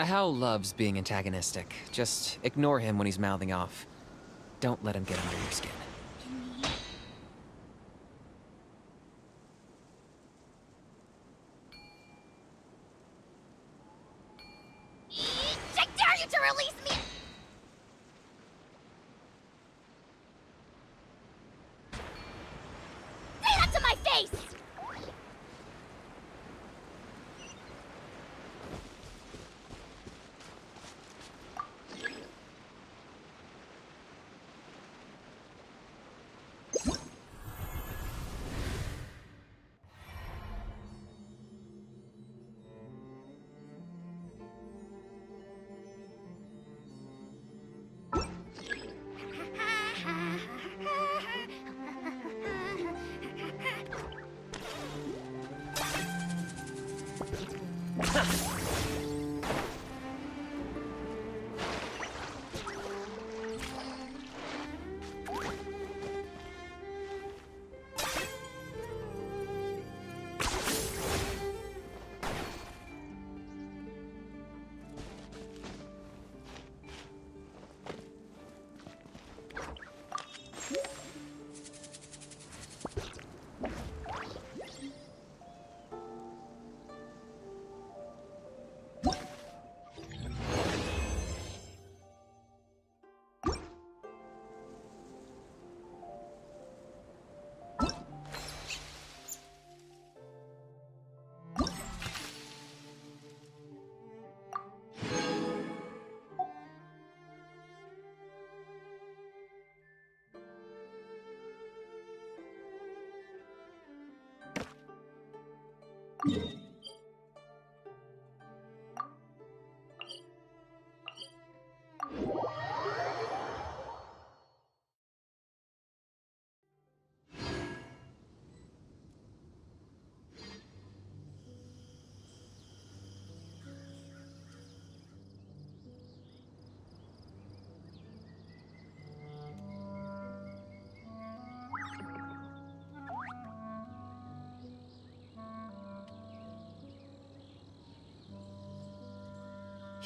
Hal loves being antagonistic. Just ignore him when he's mouthing off. Don't let him get under your skin. I dare you to release me! Say that to my face!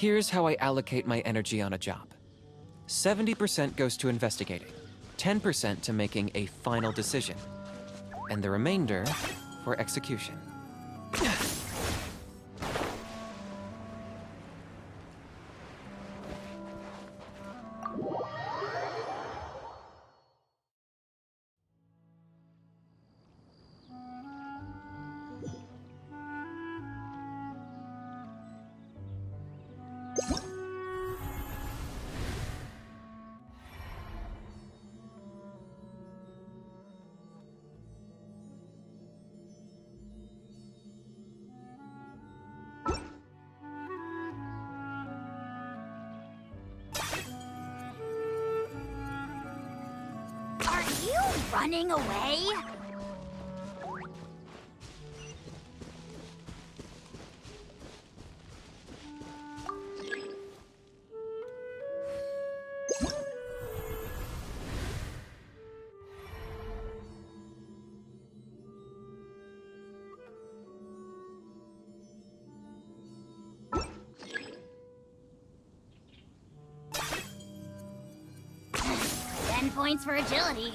Here's how I allocate my energy on a job. 70% goes to investigating, 10% to making a final decision, and the remainder for execution. running away? Points for agility.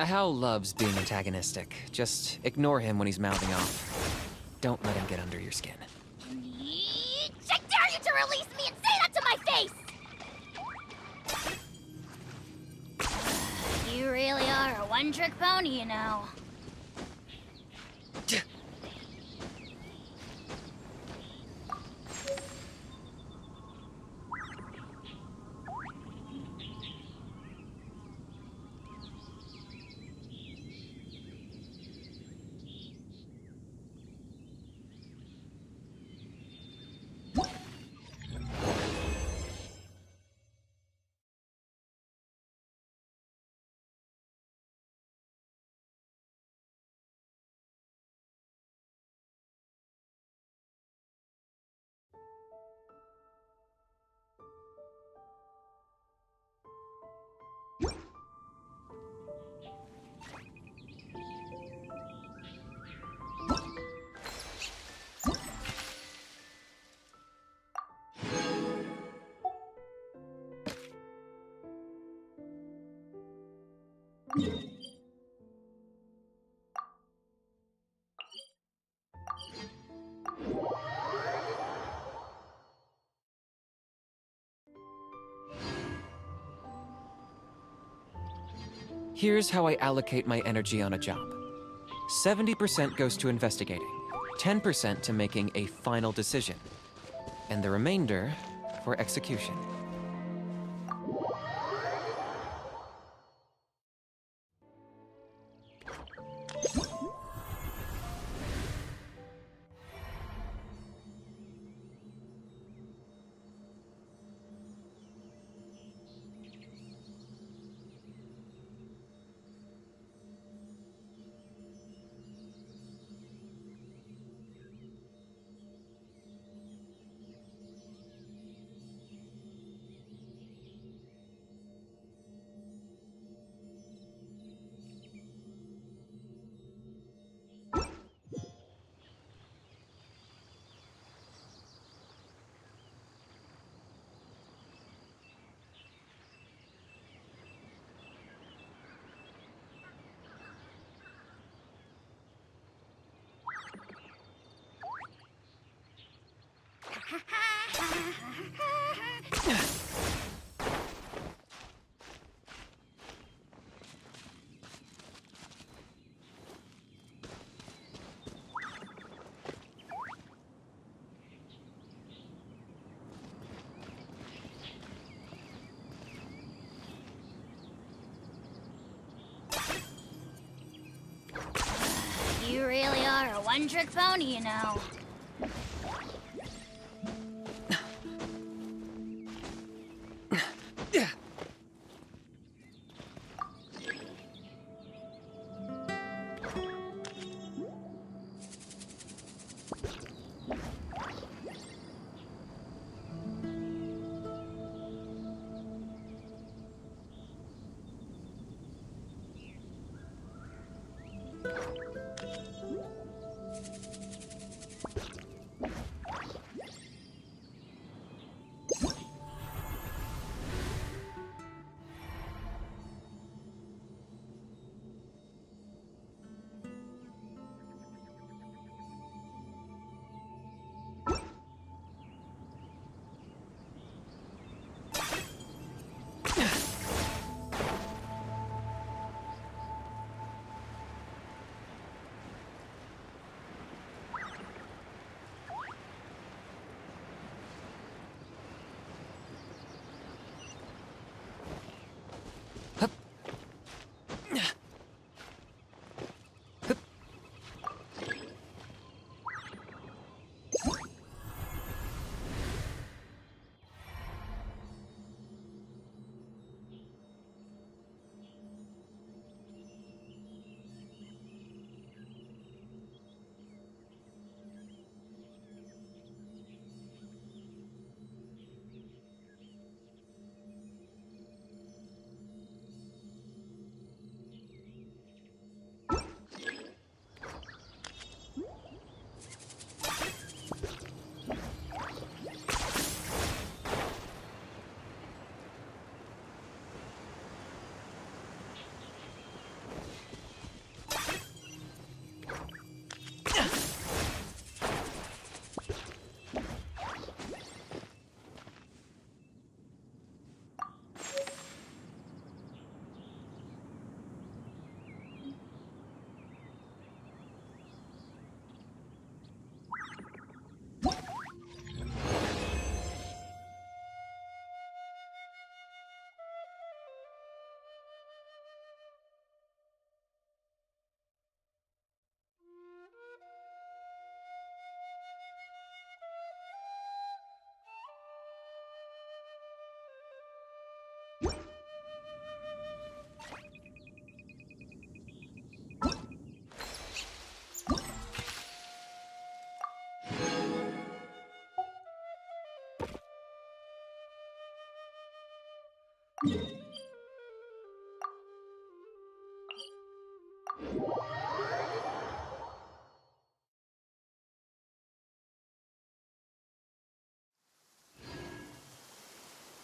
Hal loves being antagonistic. Just ignore him when he's mouthing off. Don't let him get under your skin. I dare you to release me and say that to my face! You really are a one-trick pony, you know. Here's how I allocate my energy on a job. 70% goes to investigating, 10% to making a final decision, and the remainder for execution. You really are a one-trick pony, you know.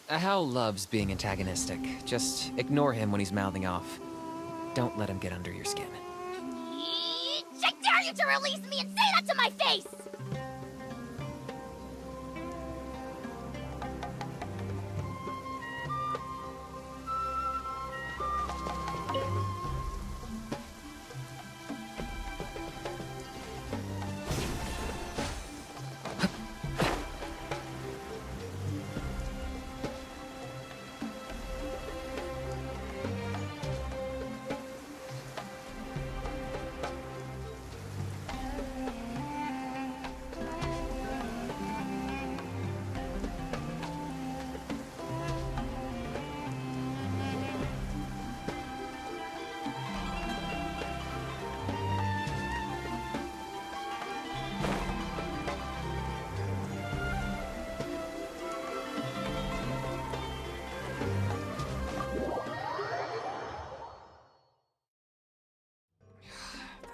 Hal loves being antagonistic. Just ignore him when he's mouthing off. Don't let him get under your skin. I dare you to release me and say that to my face!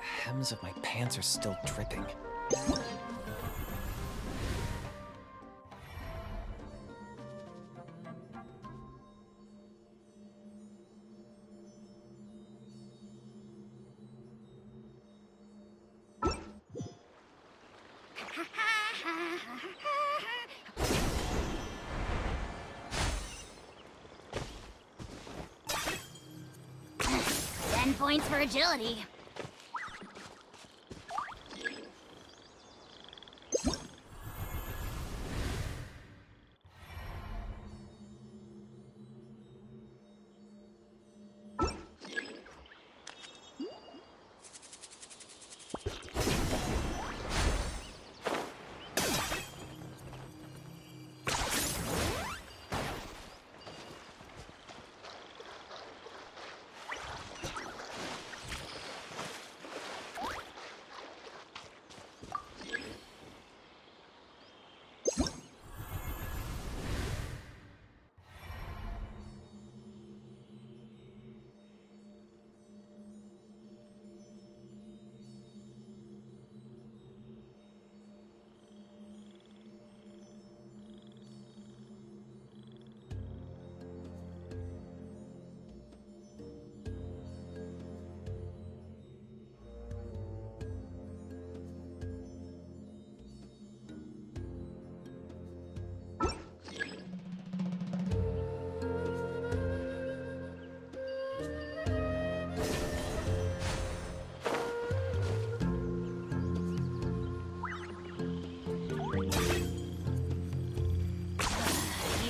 The hems of my pants are still dripping. Ten points for agility.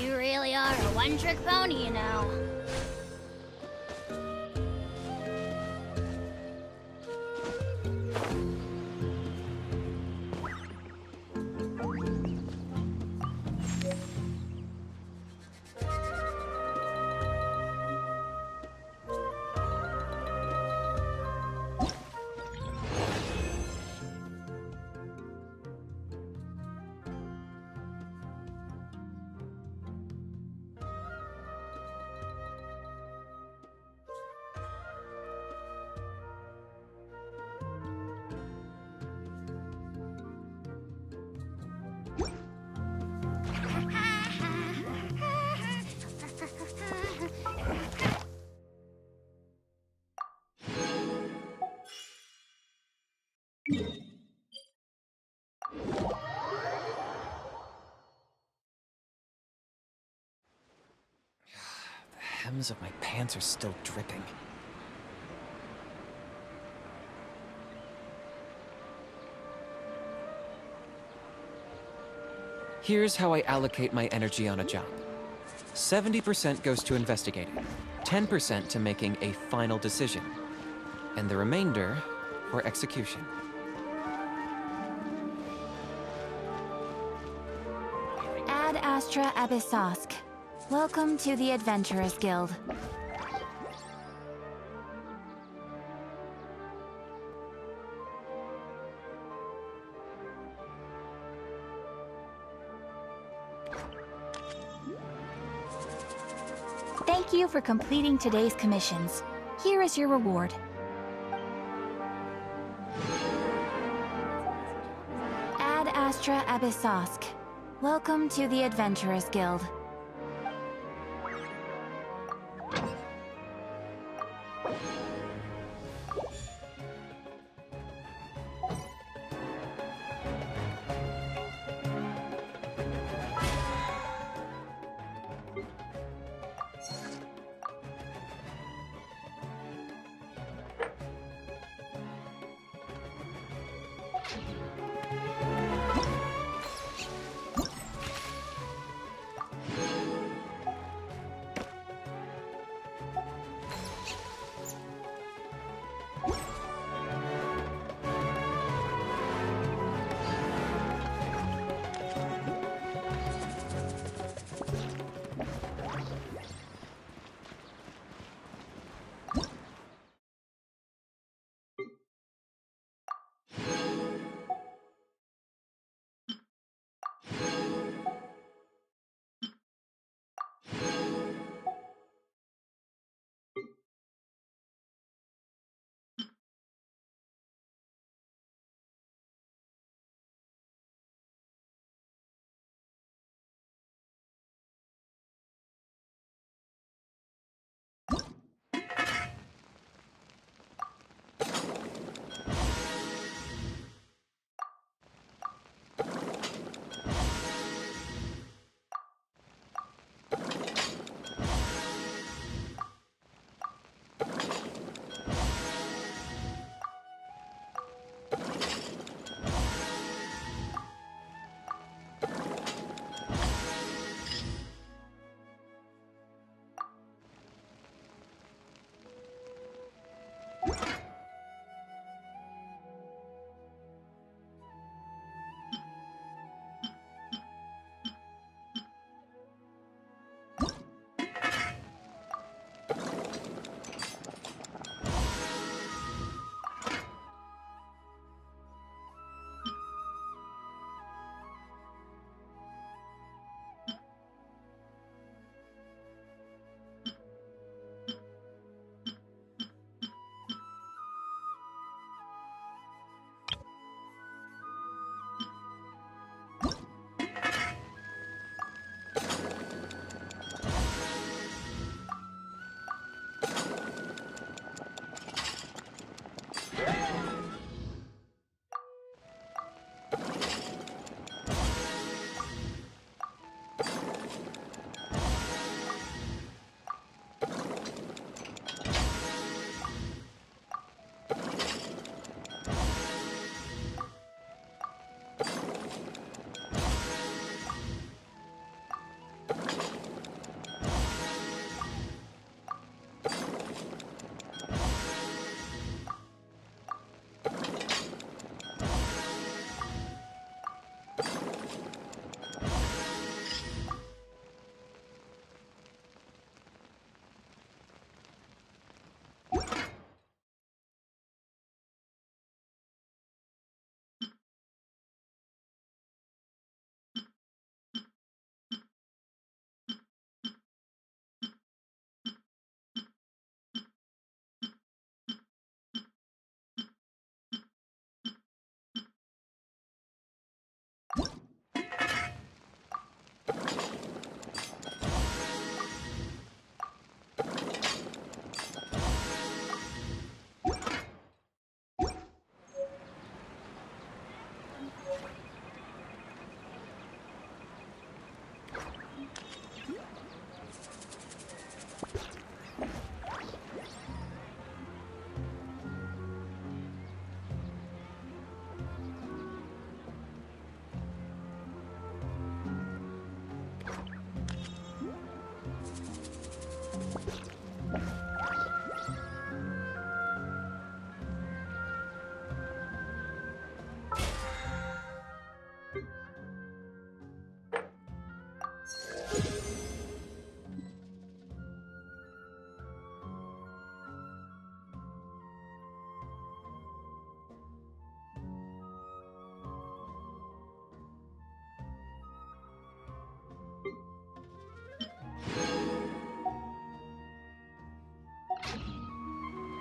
You really are a one-trick pony, you know. The hems of my pants are still dripping. Here's how I allocate my energy on a job. 70% goes to investigating, 10% to making a final decision, and the remainder for execution. Ad Astra Abyssosk. Welcome to the Adventurers Guild. Thank you for completing today's commissions. Here is your reward. Ad Astra Abyssosque. Welcome to the Adventurers Guild.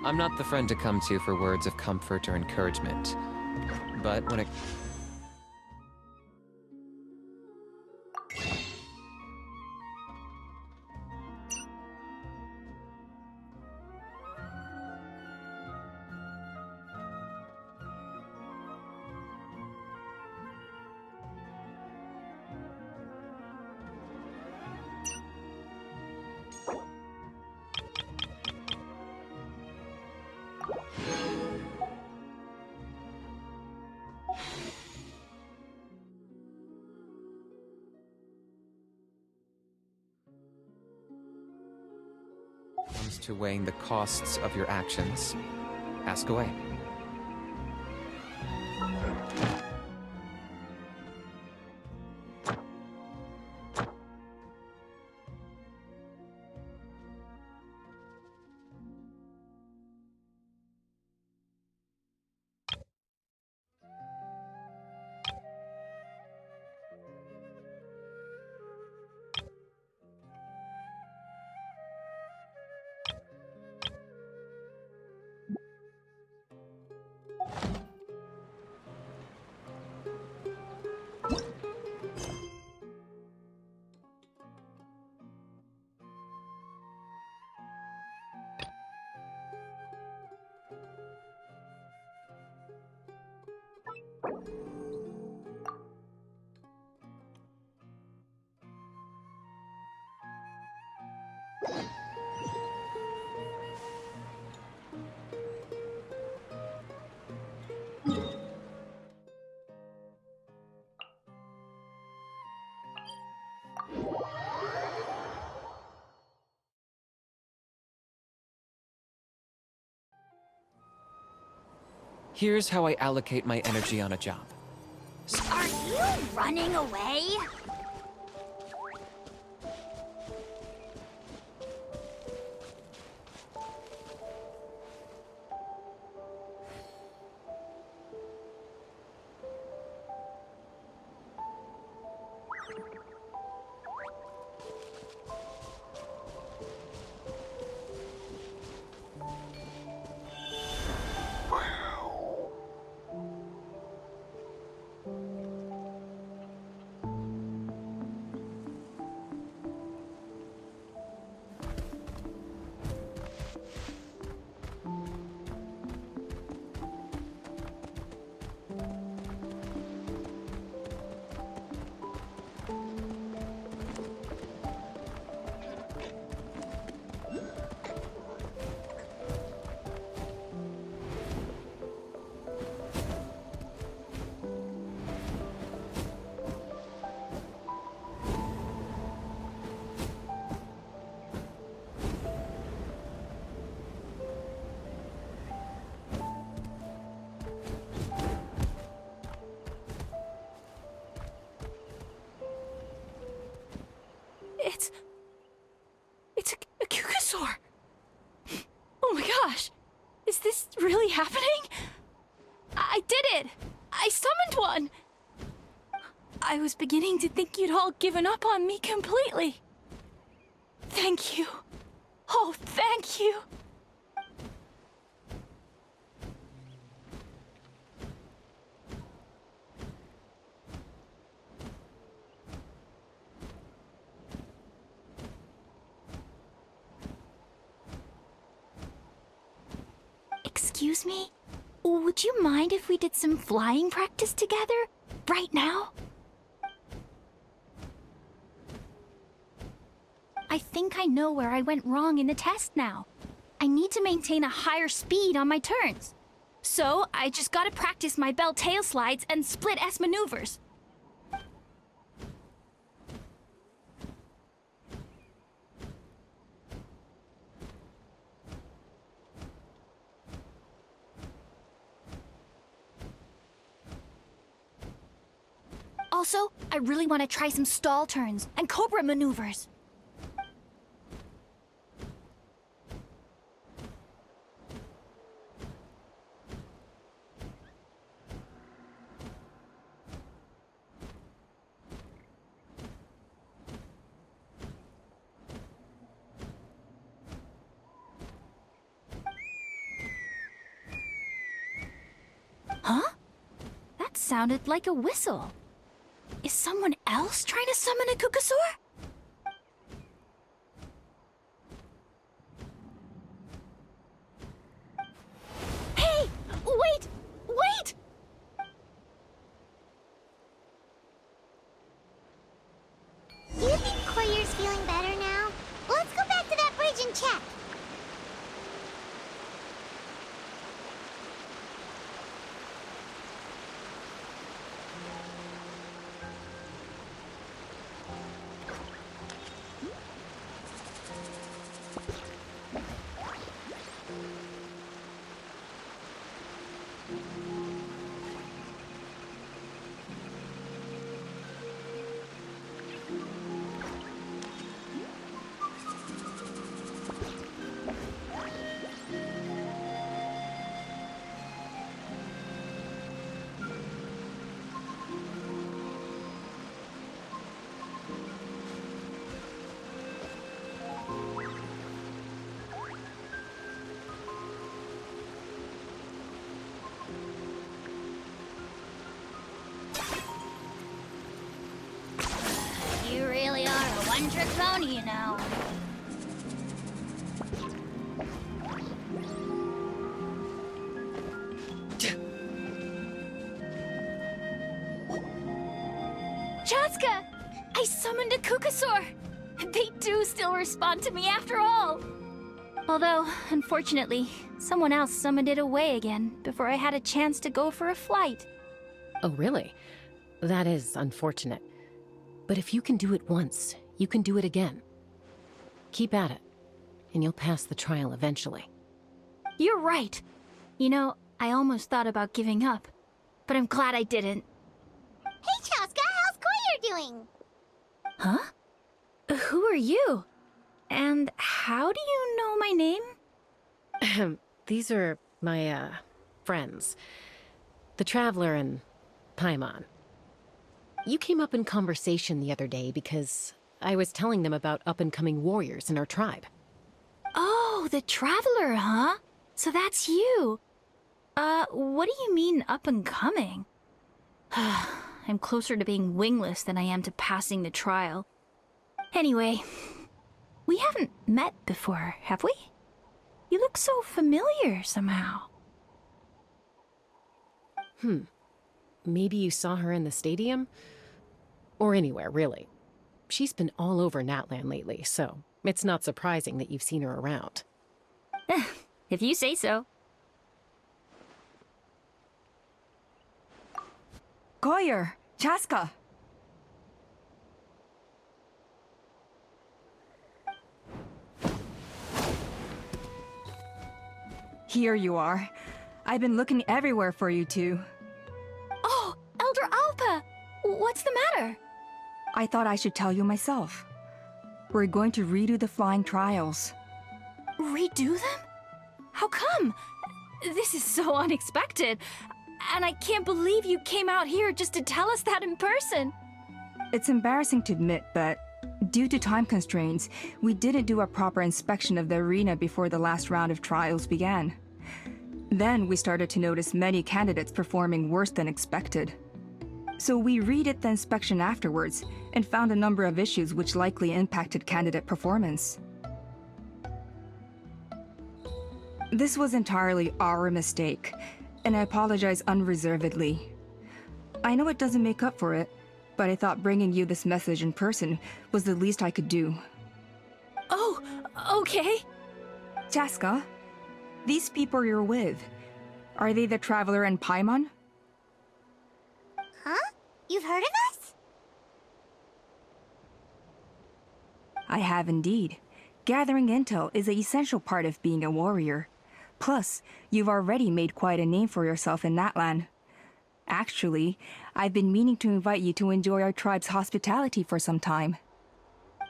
I'm not the friend to come to for words of comfort or encouragement. But when it... comes to weighing the costs of your actions, ask away. Here's how I allocate my energy on a job. Are you running away? It's a Kukasaur! Oh my gosh! Is this really happening? I did it! I summoned one! I was beginning to think you'd all given up on me completely. Thank you. Oh, thank you. Excuse me? Would you mind if we did some flying practice together? Right now? I think I know where I went wrong in the test now. I need to maintain a higher speed on my turns. So, I just gotta practice my bell tail slides and split S maneuvers. Also, I really want to try some stall turns and cobra maneuvers. Huh? That sounded like a whistle. Is someone else trying to summon a Kukasaur? Hey! Wait! Wait! Do you think Koyur's feeling better now? Let's go back to that bridge and check. You really are a one-trick pony, you know. Chaska! I summoned a Kukasaur! They do still respond to me after all! Although, unfortunately, someone else summoned it away again before I had a chance to go for a flight. Oh, really? That is unfortunate. But if you can do it once, you can do it again. Keep at it, and you'll pass the trial eventually. You're right. You know, I almost thought about giving up, but I'm glad I didn't. Hey, Chaska, how's Koyur doing? Huh? Who are you? And how do you know my name? These are my, friends. The Traveler and Paimon. You came up in conversation the other day because I was telling them about up-and-coming warriors in our tribe. Oh, the Traveler, huh? So that's you. What do you mean up-and-coming? I'm closer to being wingless than I am to passing the trial. Anyway, we haven't met before, have we? You look so familiar somehow. Maybe you saw her in the stadium? Or anywhere, really. She's been all over Natlan lately, so it's not surprising that you've seen her around. If you say so. Koyur, Chaska. Here you are. I've been looking everywhere for you two. Oh, Elder Alpa! What's the matter? I thought I should tell you myself. We're going to redo the flying trials. Redo them? How come? This is so unexpected. And I can't believe you came out here just to tell us that in person. It's embarrassing to admit, but due to time constraints, we didn't do a proper inspection of the arena before the last round of trials began. Then we started to notice many candidates performing worse than expected. So we redid the inspection afterwards and found a number of issues which likely impacted candidate performance. This was entirely our mistake, and I apologize unreservedly. I know it doesn't make up for it, but I thought bringing you this message in person was the least I could do. Oh, okay. Chaska, these people you're with, are they the Traveler and Paimon? Huh? You've heard of us? I have indeed. Gathering intel is an essential part of being a warrior. Plus, you've already made quite a name for yourself in Natlan. Actually, I've been meaning to invite you to enjoy our tribe's hospitality for some time.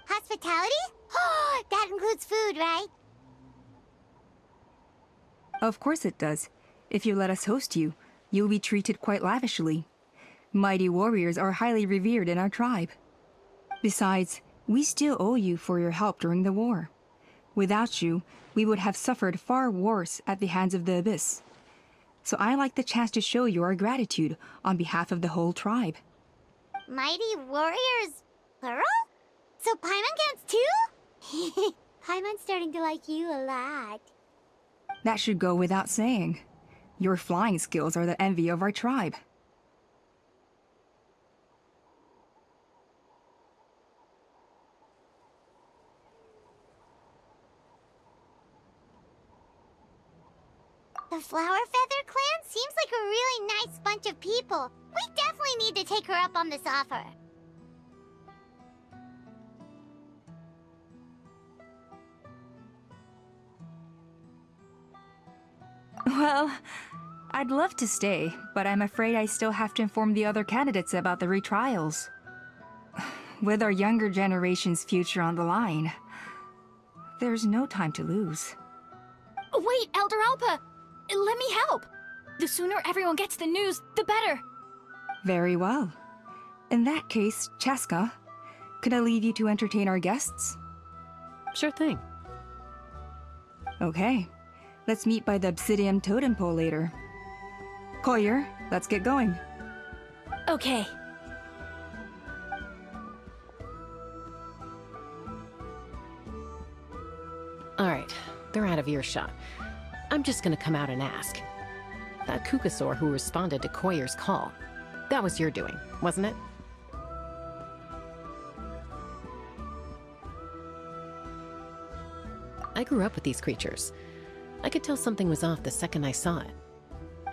Hospitality? Oh, that includes food, right? Of course it does. If you let us host you, you'll be treated quite lavishly. Mighty warriors are highly revered in our tribe. Besides, we still owe you for your help during the war. Without you, we would have suffered far worse at the hands of the Abyss. So I like the chance to show you our gratitude on behalf of the whole tribe. Mighty warriors, plural? So Paimon counts too? Paimon's starting to like you a lot. That should go without saying. Your flying skills are the envy of our tribe. The Flower Feather clan seems like a really nice bunch of people. We definitely need to take her up on this offer. Well, I'd love to stay, but I'm afraid I still have to inform the other candidates about the retrials. With our younger generation's future on the line, there's no time to lose. Wait, Elder Alpa! Let me help! The sooner everyone gets the news, the better! Very well. In that case, Chaska, could I leave you to entertain our guests? Sure thing. Okay. Let's meet by the Obsidian Totem Pole later. Collier, let's get going. Okay. Alright, they're out of earshot. I'm just gonna come out and ask. That Kukasaur who responded to Koyer's call, that was your doing, wasn't it? I grew up with these creatures. I could tell something was off the second I saw it.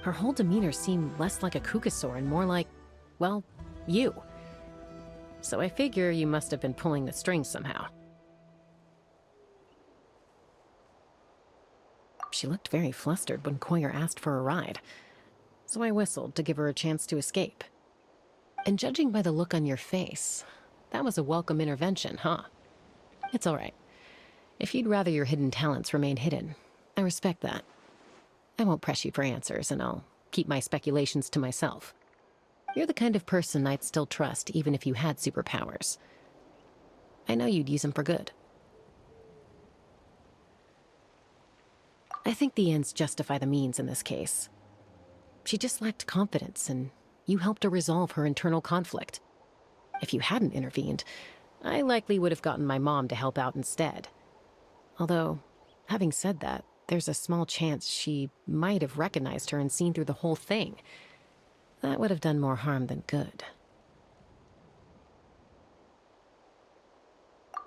Her whole demeanor seemed less like a Kukasaur and more like, well, you. So I figure you must have been pulling the strings somehow. She looked very flustered when Koyer asked for a ride, so I whistled to give her a chance to escape. And judging by the look on your face, that was a welcome intervention, huh? It's all right. If you'd rather your hidden talents remain hidden, I respect that. I won't press you for answers, and I'll keep my speculations to myself. You're the kind of person I'd still trust even if you had superpowers. I know you'd use them for good. I think the ends justify the means in this case. She just lacked confidence, and you helped her resolve her internal conflict. If you hadn't intervened, I likely would have gotten my mom to help out instead. Although, having said that, there's a small chance she might have recognized her and seen through the whole thing. That would have done more harm than good.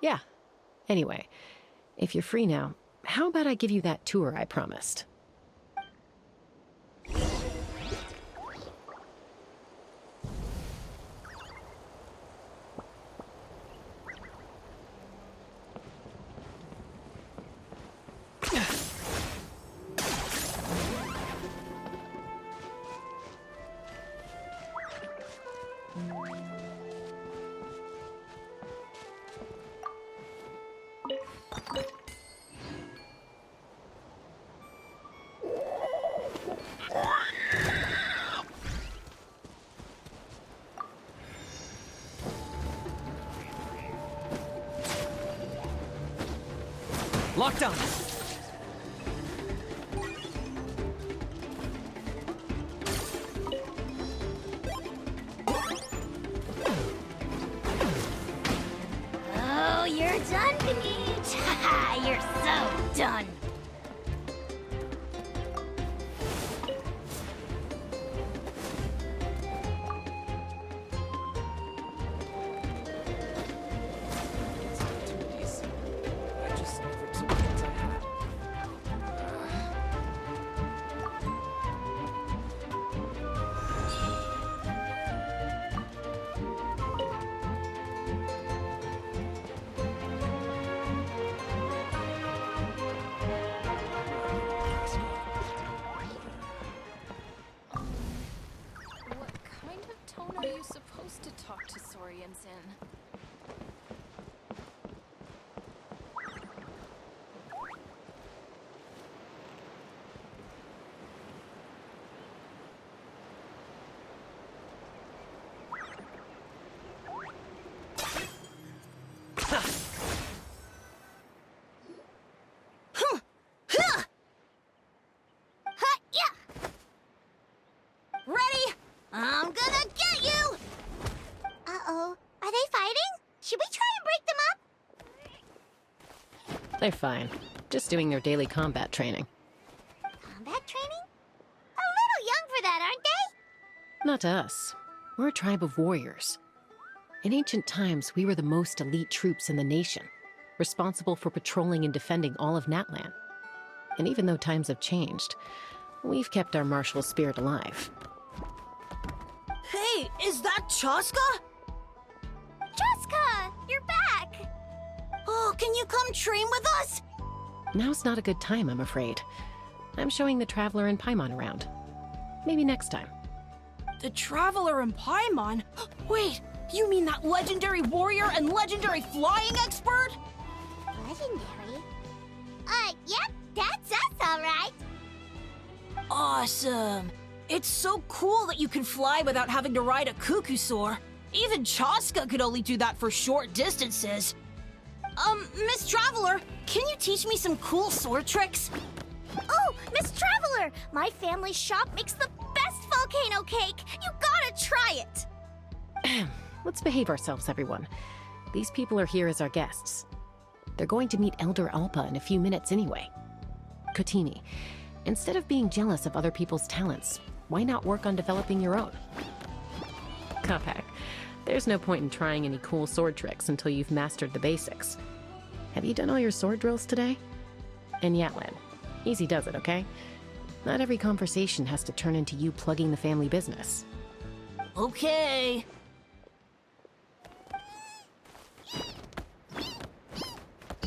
Yeah. Anyway, if you're free now, how about I give you that tour I promised? Locked on! Oh, you're done, Benich! Haha, you're so done! I just never took the ones I had. They're fine. Just doing their daily combat training. Combat training? A little young for that, aren't they? Not to us. We're a tribe of warriors. In ancient times, we were the most elite troops in the nation, responsible for patrolling and defending all of Natlan. And even though times have changed, we've kept our martial spirit alive. Hey, is that Chaska? Chaska, you're back! Oh, can you come train with us? Now's not a good time, I'm afraid. I'm showing the Traveler and Paimon around. Maybe next time. The Traveler and Paimon? Wait, you mean that legendary warrior and legendary flying expert? Legendary? Yep, that's us, alright. Awesome. It's so cool that you can fly without having to ride a Kukusaur. Even Chaska could only do that for short distances. Miss Traveler, can you teach me some cool sword tricks? Oh, Miss Traveler! My family's shop makes the best volcano cake! You gotta try it! Let's behave ourselves, everyone. These people are here as our guests. They're going to meet Elder Alpa in a few minutes anyway. Kotini, instead of being jealous of other people's talents, why not work on developing your own? Kapak, there's no point in trying any cool sword tricks until you've mastered the basics. Have you done all your sword drills today? And Yatlan, easy does it, okay? Not every conversation has to turn into you plugging the family business. Okay.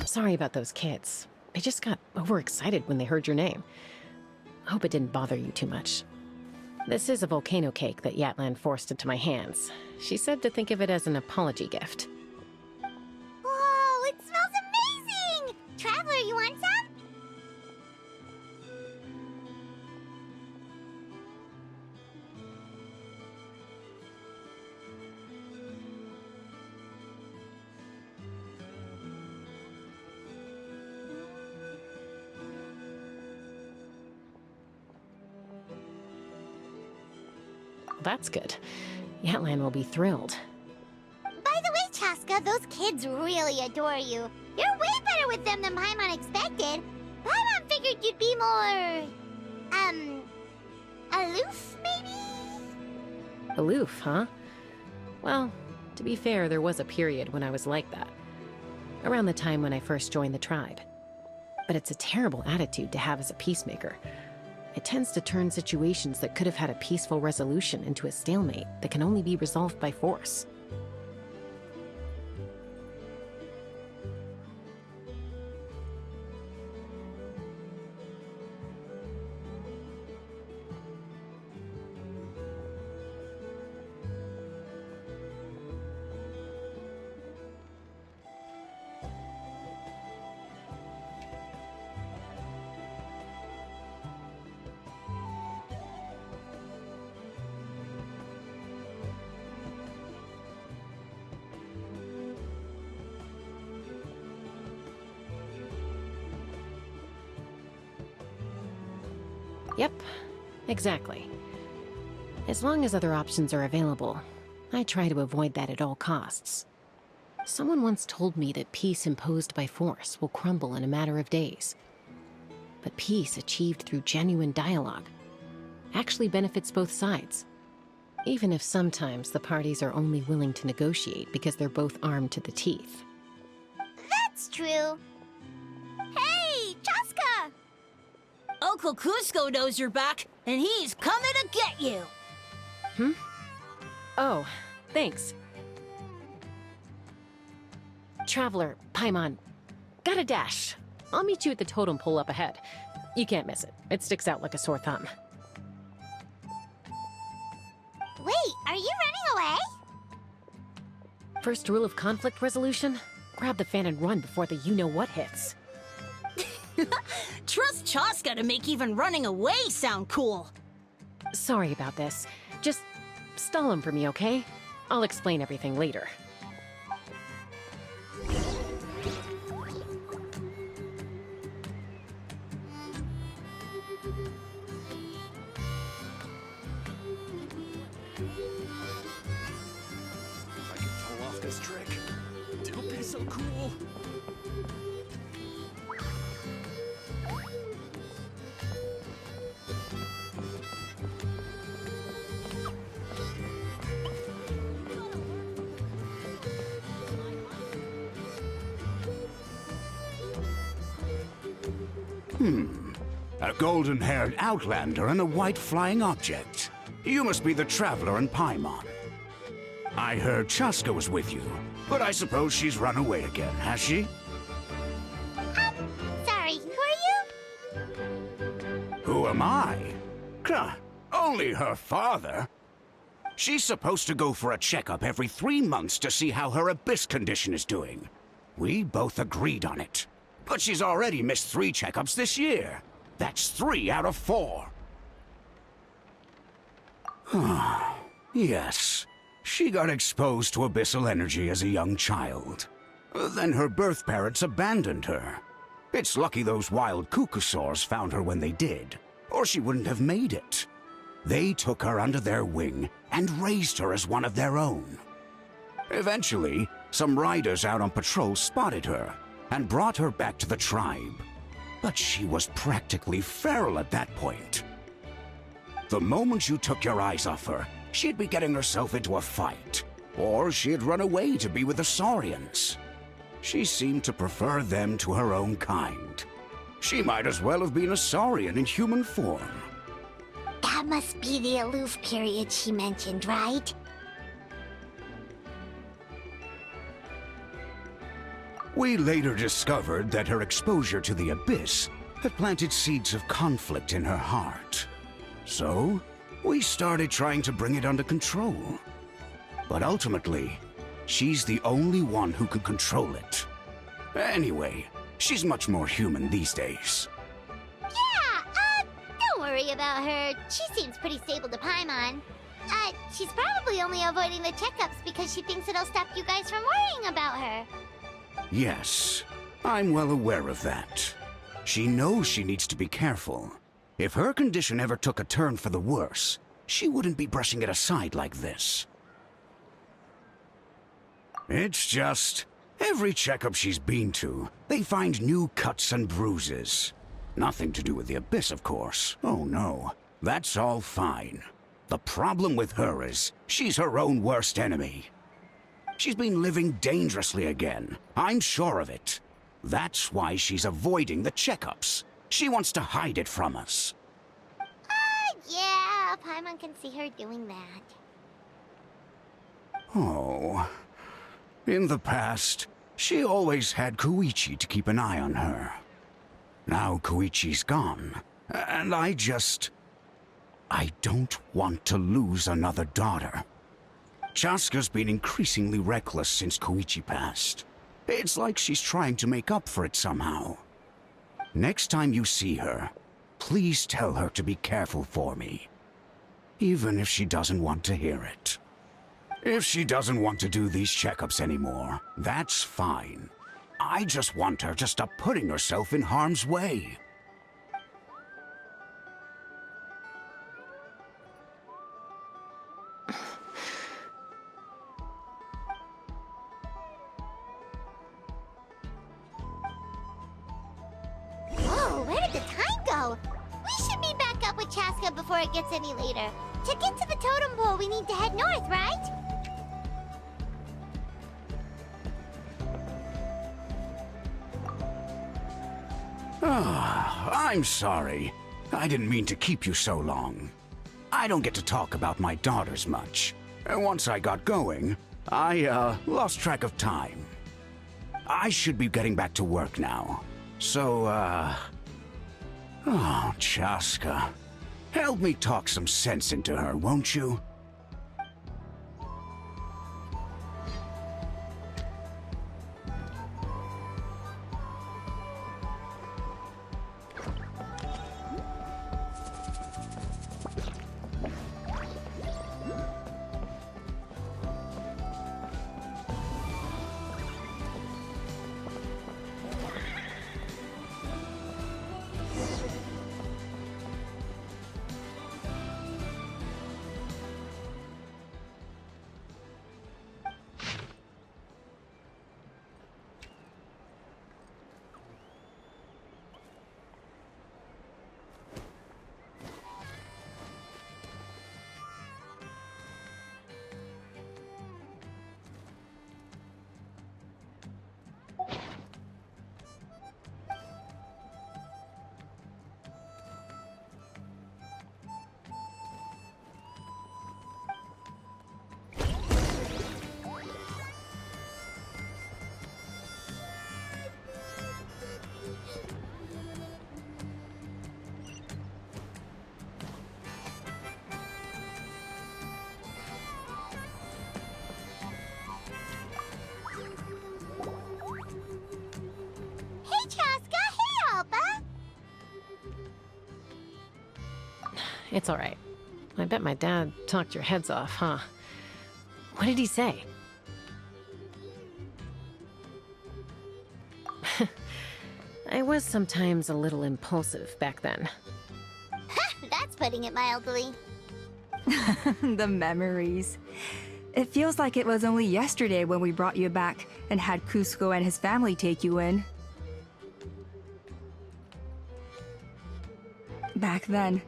Sorry about those kids. They just got overexcited when they heard your name. I hope it didn't bother you too much. This is a volcano cake that Yatlan forced into my hands. She said to think of it as an apology gift. Whoa, it smells amazing! Traveler, you want some? That's good. Yatlan will be thrilled. By the way, Chaska, those kids really adore you. You're way better with them than Paimon expected. Paimon figured you'd be more... aloof, maybe? Aloof, huh? Well, to be fair, there was a period when I was like that. Around the time when I first joined the tribe. But it's a terrible attitude to have as a peacemaker. It tends to turn situations that could have had a peaceful resolution into a stalemate that can only be resolved by force. Yep, exactly. As long as other options are available, I try to avoid that at all costs. Someone once told me that peace imposed by force will crumble in a matter of days. But peace achieved through genuine dialogue actually benefits both sides. Even if sometimes the parties are only willing to negotiate because they're both armed to the teeth. That's true. Hey, Chaska! Uncle Cusco knows you're back, and he's coming to get you. Oh, thanks. Traveler, Paimon, gotta dash. I'll meet you at the totem pole up ahead. You can't miss it. It sticks out like a sore thumb. Wait, are you running away? First rule of conflict resolution? Grab the fan and run before the you-know-what hits. Trust Chaska to make even running away sound cool. Sorry about this. Just stall him for me, okay? I'll explain everything later. I can pull off this trick. It'll be so cool. A golden-haired outlander and a white flying object. You must be the Traveler in Paimon. I heard Chaska was with you, but I suppose she's run away again, has she? Sorry, who are you? Who am I? Only her father. She's supposed to go for a checkup every 3 months to see how her abyss condition is doing. We both agreed on it. But she's already missed 3 checkups this year. That's 3 out of 4. Yes. She got exposed to abyssal energy as a young child. Then her birth parents abandoned her. It's lucky those wild Cucusaurs found her when they did, or she wouldn't have made it. They took her under their wing and raised her as one of their own. Eventually, some riders out on patrol spotted her and brought her back to the tribe. But she was practically feral at that point. The moment you took your eyes off her, she'd be getting herself into a fight, or she'd run away to be with the Saurians. She seemed to prefer them to her own kind. She might as well have been a Saurian in human form. That must be the aloof period she mentioned, right? We later discovered that her exposure to the Abyss had planted seeds of conflict in her heart. So, we started trying to bring it under control. But ultimately, she's the only one who can control it. Anyway, she's much more human these days. Yeah, don't worry about her. She seems pretty stable to Paimon. She's probably only avoiding the checkups because she thinks it'll stop you guys from worrying about her. Yes, I'm well aware of that. She knows she needs to be careful. If her condition ever took a turn for the worse, she wouldn't be brushing it aside like this. It's just, every checkup she's been to, they find new cuts and bruises. Nothing to do with the Abyss, of course. Oh no, that's all fine. The problem with her is, she's her own worst enemy. She's been living dangerously again. I'm sure of it. That's why she's avoiding the checkups. She wants to hide it from us. Yeah, Paimon can see her doing that. Oh. In the past, she always had Koichi to keep an eye on her. Now Koichi's gone, and I don't want to lose another daughter. Chaska's been increasingly reckless since Koichi passed. It's like she's trying to make up for it somehow. Next time you see her, please tell her to be careful for me. Even if she doesn't want to hear it. If she doesn't want to do these checkups anymore, that's fine. I just want her to stop putting herself in harm's way. Whoa, where did the time go? We should meet back up with Chaska before it gets any later. To get to the totem pole, we need to head north, right? I'm sorry. I didn't mean to keep you so long. I don't get to talk about my daughters much. Once I got going, I lost track of time. I should be getting back to work now. So, oh, Chaska. Help me talk some sense into her, won't you? It's all right. I bet my dad talked your heads off, huh? What did he say? I was sometimes a little impulsive back then. That's putting it mildly. The memories. It feels like it was only yesterday when we brought you back and had Kuzco and his family take you in. Back then,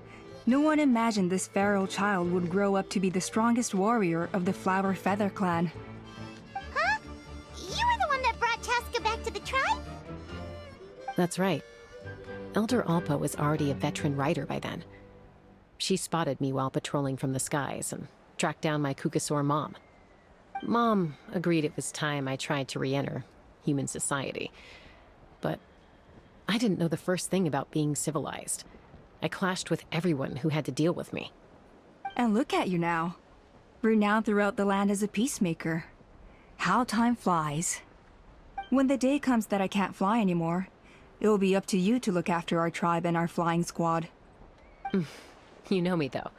no one imagined this feral child would grow up to be the strongest warrior of the Flower Feather clan. Huh? You were the one that brought Chaska back to the tribe? That's right. Elder Alpa was already a veteran rider by then. She spotted me while patrolling from the skies and tracked down my Kukasaur mom. Mom agreed it was time I tried to re-enter human society. But I didn't know the first thing about being civilized. I clashed with everyone who had to deal with me. And look at you now. Renowned throughout the land as a peacemaker. How time flies. When the day comes that I can't fly anymore, it will be up to you to look after our tribe and our flying squad. You know me, though.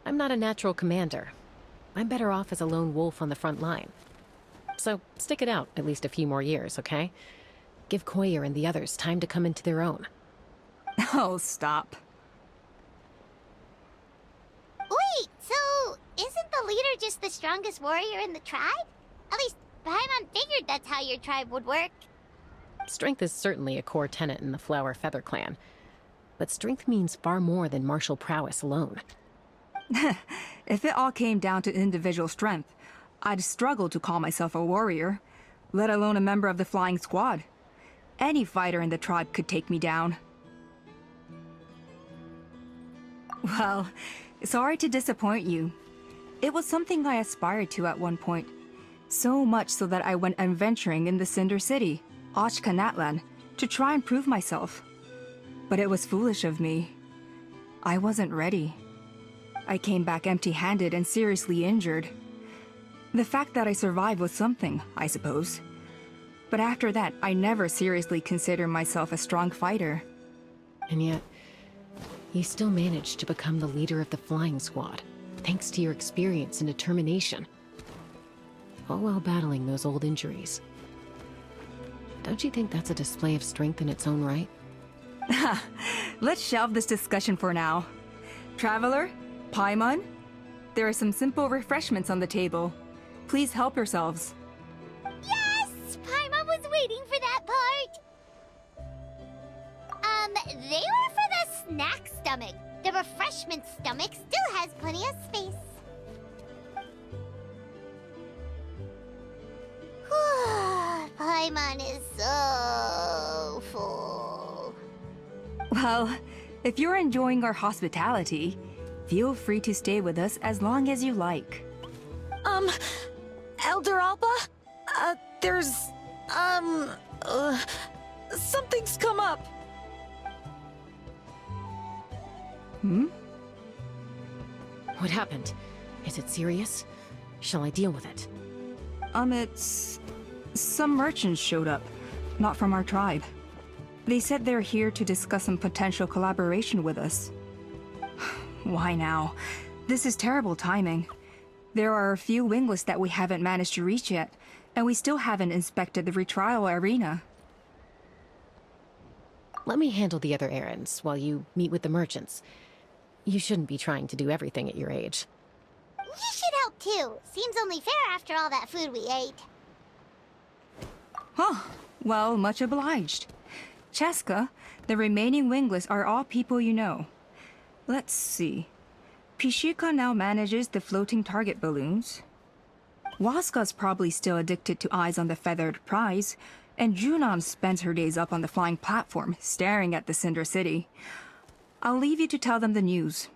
I'm not a natural commander. I'm better off as a lone wolf on the front line. So stick it out at least a few more years, okay? Give Koyer and the others time to come into their own. Oh, stop. Wait, so isn't the leader just the strongest warrior in the tribe? At least Paimon figured that's how your tribe would work. Strength is certainly a core tenet in the Flower Feather clan. But strength means far more than martial prowess alone. If it all came down to individual strength, I'd struggle to call myself a warrior, let alone a member of the flying squad. Any fighter in the tribe could take me down. Well, sorry to disappoint you. It was something I aspired to at one point. So much so that I went adventuring in the Cinder City, Ochka Natlan, to try and prove myself. But it was foolish of me. I wasn't ready. I came back empty-handed and seriously injured. The fact that I survived was something, I suppose. But after that, I never seriously considered myself a strong fighter. And yet, you still managed to become the leader of the flying squad, thanks to your experience and determination. All while battling those old injuries. Don't you think that's a display of strength in its own right? Let's shelve this discussion for now. Traveler, Paimon, there are some simple refreshments on the table. Please help yourselves. Yes! Paimon was waiting for that part! They were for the snack stomach. The refreshment stomach still has plenty of space. Paimon is so full. Well, if you're enjoying our hospitality, feel free to stay with us as long as you like. Elder Alpa? Something's come up. What happened? Is it serious? Shall I deal with it? It's... Some merchants showed up, not from our tribe. They said they're here to discuss some potential collaboration with us. Why now? This is terrible timing. There are a few wingless that we haven't managed to reach yet, and we still haven't inspected the retrial arena. Let me handle the other errands while you meet with the merchants. You shouldn't be trying to do everything at your age. You should help too. Seems only fair after all that food we ate. Huh. Well, much obliged. Chaska, the remaining wingless are all people you know. Let's see. Pishika now manages the floating target balloons. Waska's probably still addicted to Eyes on the Feathered Prize, and Junon spends her days up on the flying platform, staring at the Cinder City. I'll leave you to tell them the news.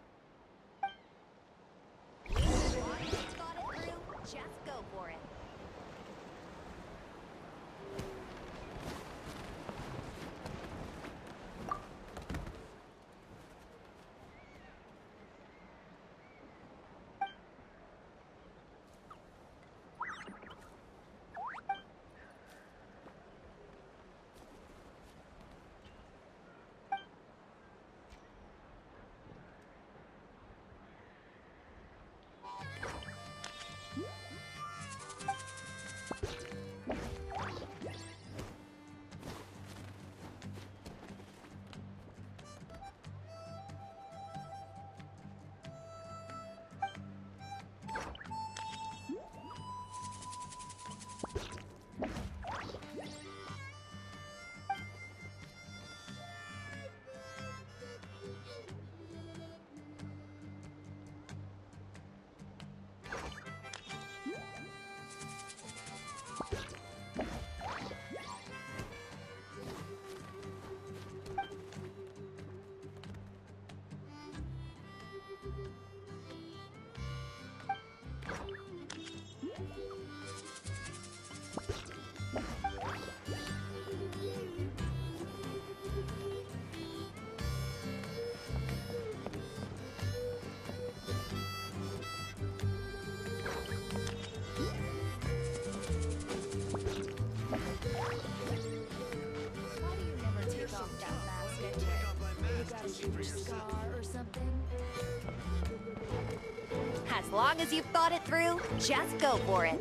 As long as you've thought it through, just go for it.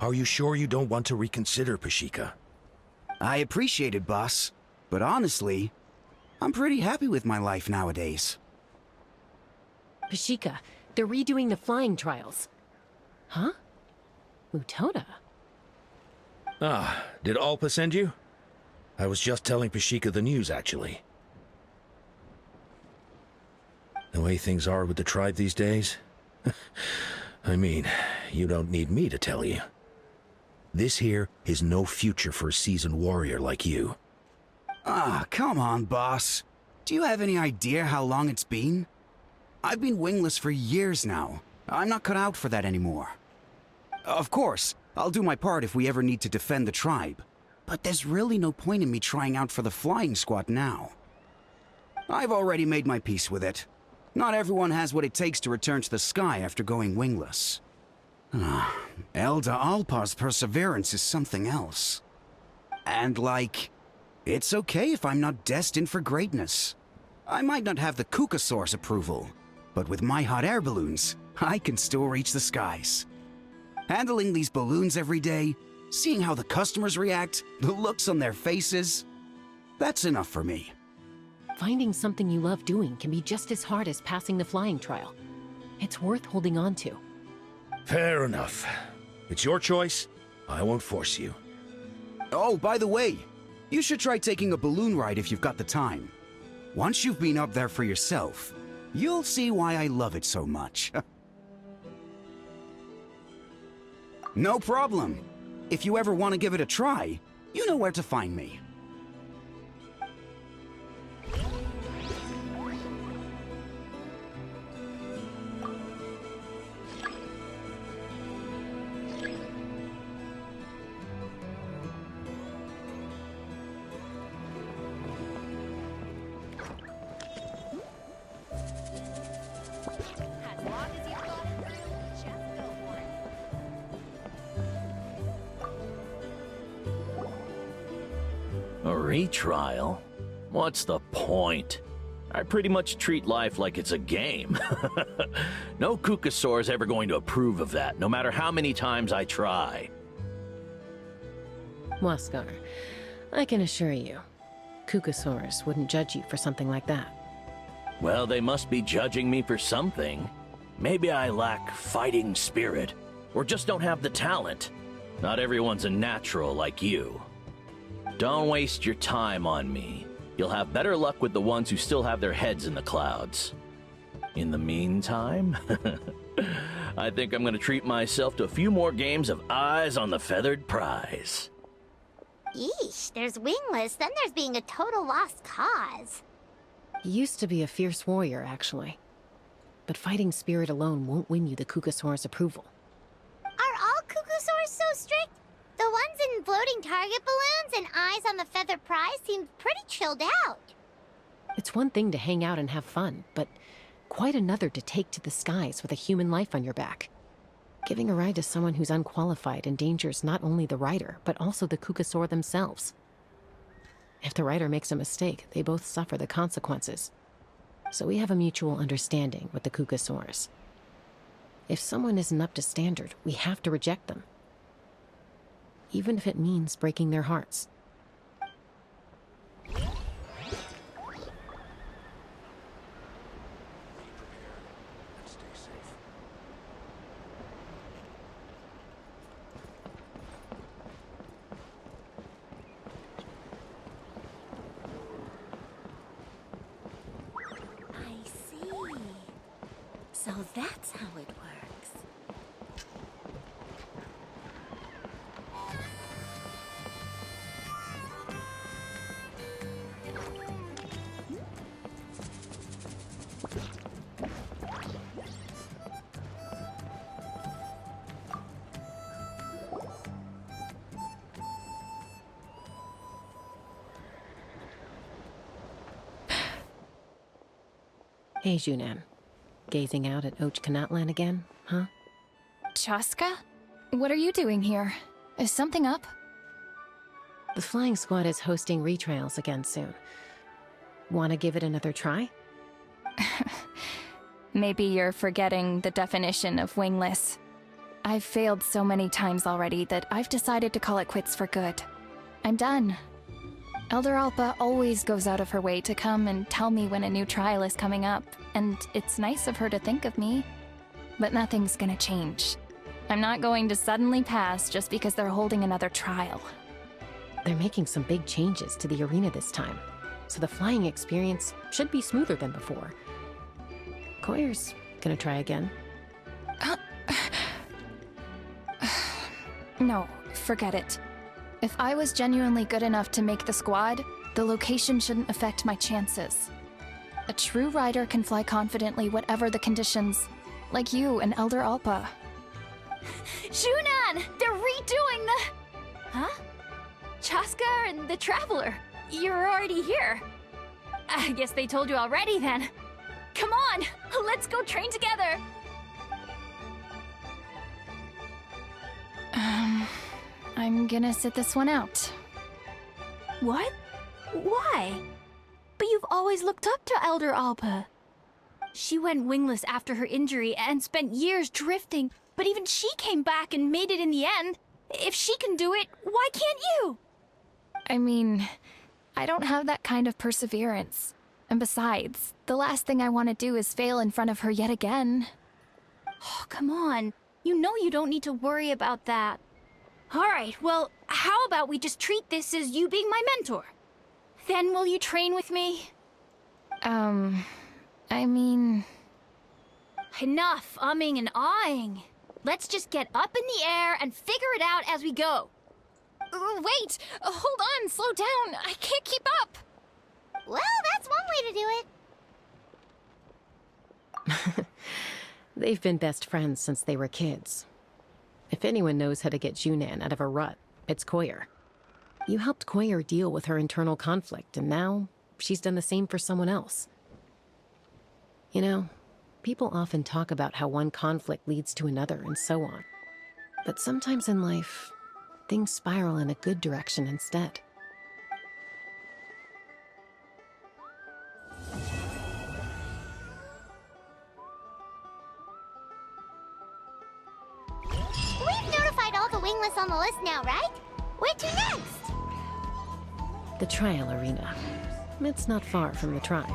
Are you sure you don't want to reconsider, Pashika? I appreciate it, boss. But honestly, I'm pretty happy with my life nowadays. Pashika, they're redoing the flying trials. Huh? Mutoda? Ah, did Alpa send you? I was just telling Pashika the news, actually. The way things are with the tribe these days? I mean, you don't need me to tell you. This here is no future for a seasoned warrior like you. Ah, come on, boss. Do you have any idea how long it's been? I've been wingless for years now. I'm not cut out for that anymore. Of course, I'll do my part if we ever need to defend the tribe. But there's really no point in me trying out for the flying squad now. I've already made my peace with it. Not everyone has what it takes to return to the sky after going wingless. Elder Alpa's perseverance is something else. And it's okay if I'm not destined for greatness. I might not have the Kukasaur's approval, but with my hot air balloons, I can still reach the skies. Handling these balloons every day, seeing how the customers react, the looks on their faces, that's enough for me. Finding something you love doing can be just as hard as passing the flying trial. It's worth holding on to. Fair enough. It's your choice. I won't force you. Oh, by the way, you should try taking a balloon ride if you've got the time. Once you've been up there for yourself, you'll see why I love it so much. No problem. If you ever want to give it a try, you know where to find me. A retrial? What's the point? I pretty much treat life like it's a game. No Kukasaur's ever going to approve of that, no matter how many times I try. Waskar, I can assure you, Kukasaurus wouldn't judge you for something like that. Well, they must be judging me for something. Maybe I lack fighting spirit, or just don't have the talent. Not everyone's a natural like you. Don't waste your time on me. You'll have better luck with the ones who still have their heads in the clouds. In the meantime, I think I'm gonna treat myself to a few more games of Eyes on the Feathered Prize. Yeesh, there's wingless, then there's being a total lost cause. He used to be a fierce warrior, actually. But fighting spirit alone won't win you the Kukasaur's approval. Are all Kukasaurs so strict? The ones in floating target balloons and Eyes on the Feathered Prize seem pretty chilled out. It's one thing to hang out and have fun, but quite another to take to the skies with a human life on your back. Giving a ride to someone who's unqualified endangers not only the rider, but also the Kukasaur themselves. If the rider makes a mistake, they both suffer the consequences. So we have a mutual understanding with the Kukasaurs. If someone isn't up to standard, we have to reject them. Even if it means breaking their hearts. I see. So that's how it works. Hey, Junan. Gazing out at Ochkanatlan again, huh? Chaska? What are you doing here? Is something up? The flying squad is hosting retrials again soon. Wanna give it another try? Maybe you're forgetting the definition of wingless. I've failed so many times already that I've decided to call it quits for good. I'm done. Elder Alpa always goes out of her way to come and tell me when a new trial is coming up, and it's nice of her to think of me. But nothing's gonna change. I'm not going to suddenly pass just because they're holding another trial. They're making some big changes to the arena this time, so the flying experience should be smoother than before. Koyer's gonna try again. No, forget it. If I was genuinely good enough to make the squad, the location shouldn't affect my chances. A true rider can fly confidently whatever the conditions, like you and Elder Alpa. Junan! They're redoing the... Huh? Chaska and the Traveler. You're already here. I guess they told you already then. Come on, let's go train together. I'm gonna sit this one out. What? Why? But you've always looked up to Elder Alpa. She went wingless after her injury and spent years drifting, but even she came back and made it in the end. If she can do it, why can't you? I mean, I don't have that kind of perseverance. And besides, the last thing I want to do is fail in front of her yet again. Oh, come on. You know you don't need to worry about that. Alright, well, how about we just treat this as you being my mentor? Then will you train with me? I mean... Enough umming and ahhing. Let's just get up in the air and figure it out as we go. Wait! Hold on, slow down. I can't keep up. Well, that's one way to do it. They've been best friends since they were kids. If anyone knows how to get Junan out of a rut, it's Koyer. You helped Koyer deal with her internal conflict, and now she's done the same for someone else. You know, people often talk about how one conflict leads to another and so on. But sometimes in life, things spiral in a good direction instead. We've notified all the wingless on the list now, right? Where to next? The trial arena. It's not far from the tribe.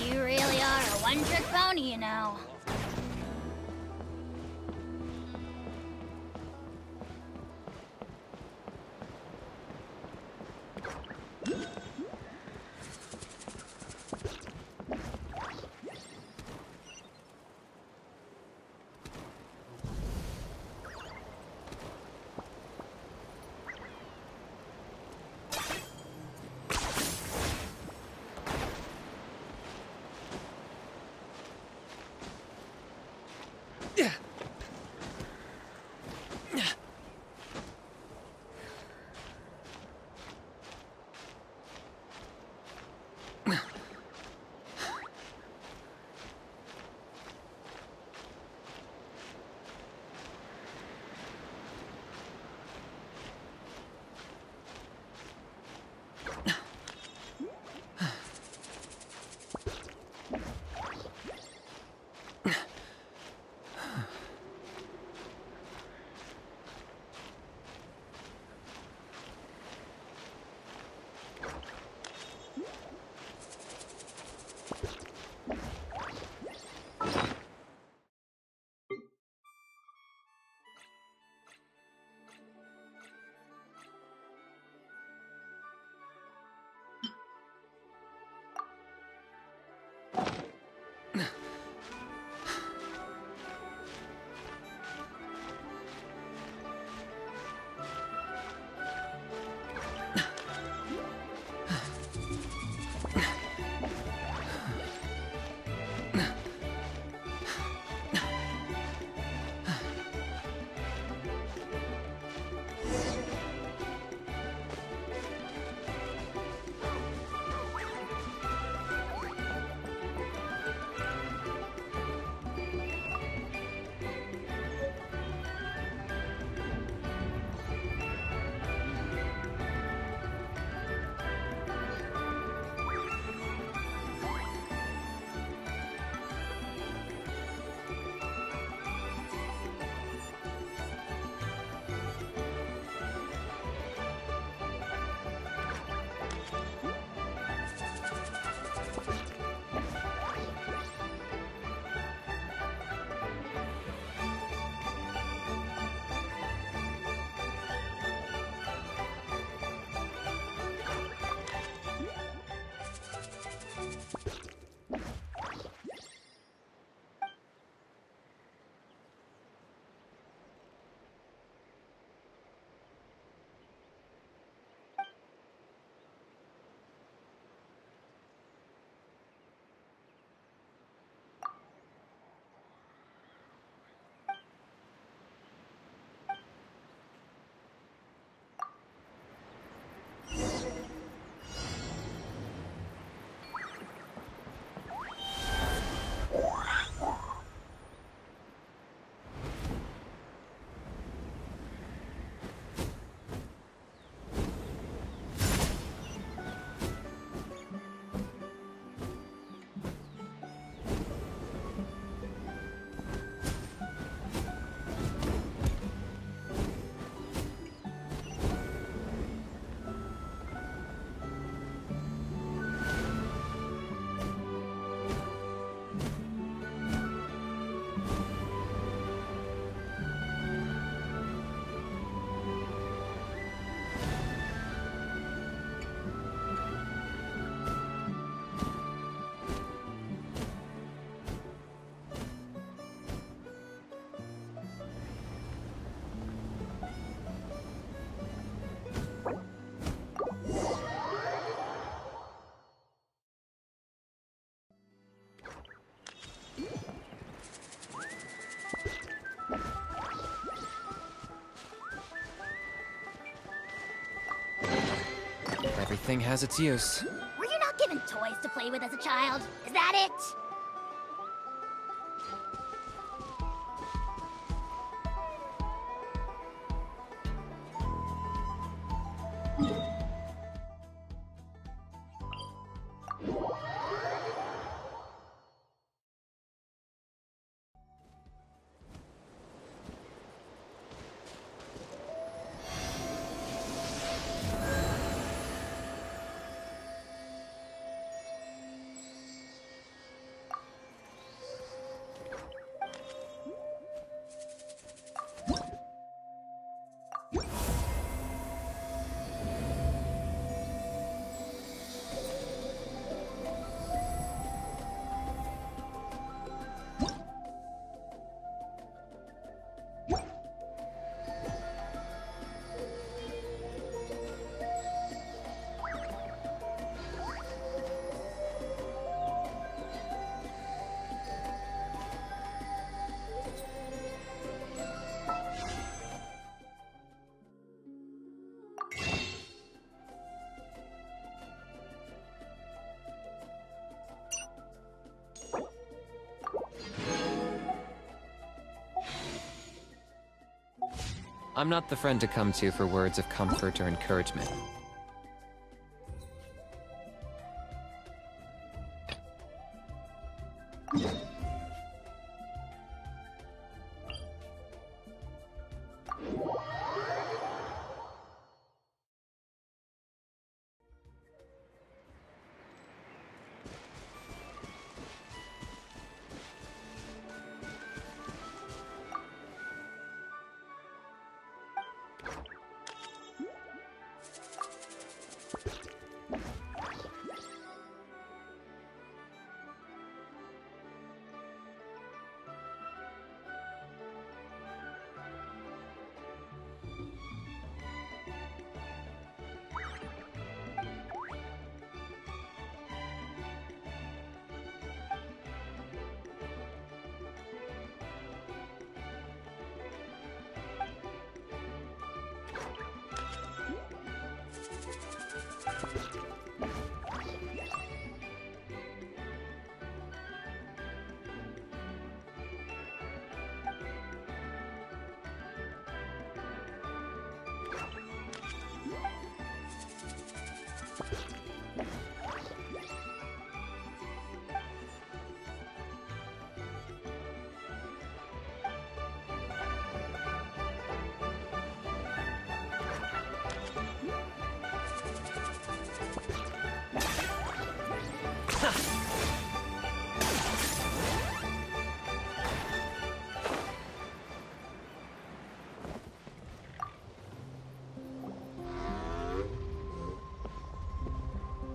You really are a one-trick pony, you know. Everything has its use. Were you not given toys to play with as a child? Is that it? I'm not the friend to come to for words of comfort or encouragement.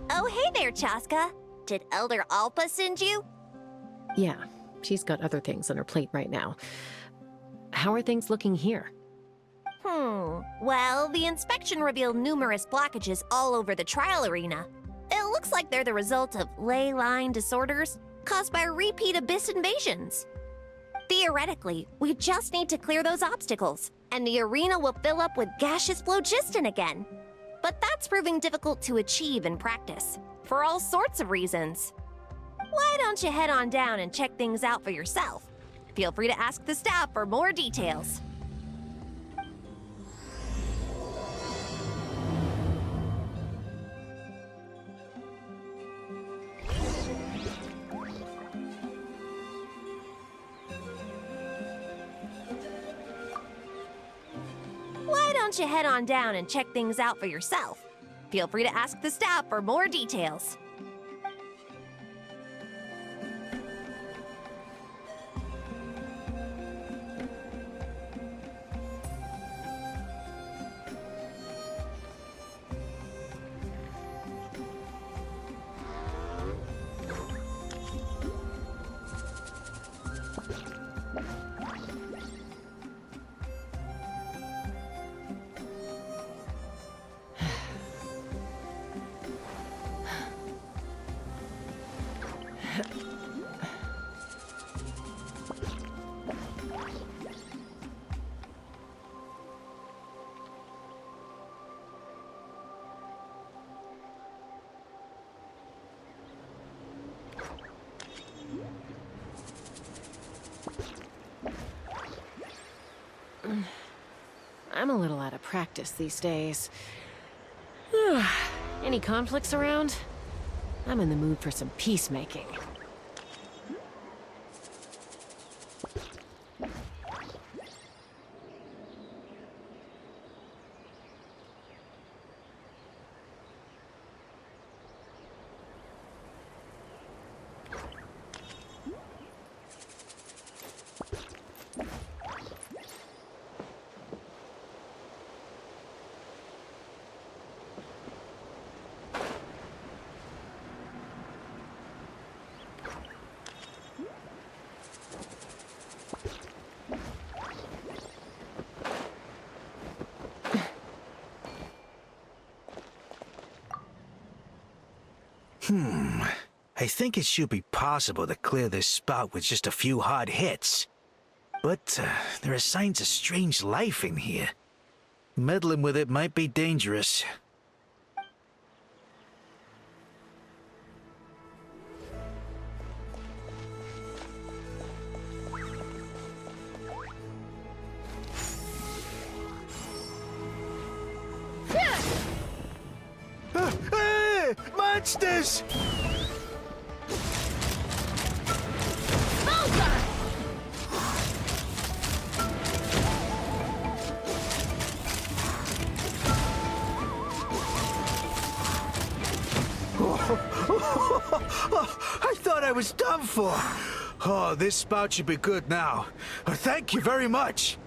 Oh, hey there, Chaska. Did Elder Alpa send you? Yeah, she's got other things on her plate right now. How are things looking here? Well, the inspection revealed numerous blockages all over the trial arena. It looks like they're the result of ley line disorders caused by repeat abyss invasions. Theoretically, we just need to clear those obstacles, and the arena will fill up with gaseous phlogiston again. But that's proving difficult to achieve in practice, for all sorts of reasons. Why don't you head on down and check things out for yourself? Feel free to ask the staff for more details. Why don't you head on down and check things out for yourself? Feel free to ask the staff for more details. I'm a little out of practice these days. Any conflicts around? I'm in the mood for some peacemaking. I think it should be possible to clear this spout with just a few hard hits. But there are signs of strange life in here. Meddling with it might be dangerous. Monsters! I thought I was done for. Oh, this spout should be good now. Thank you very much.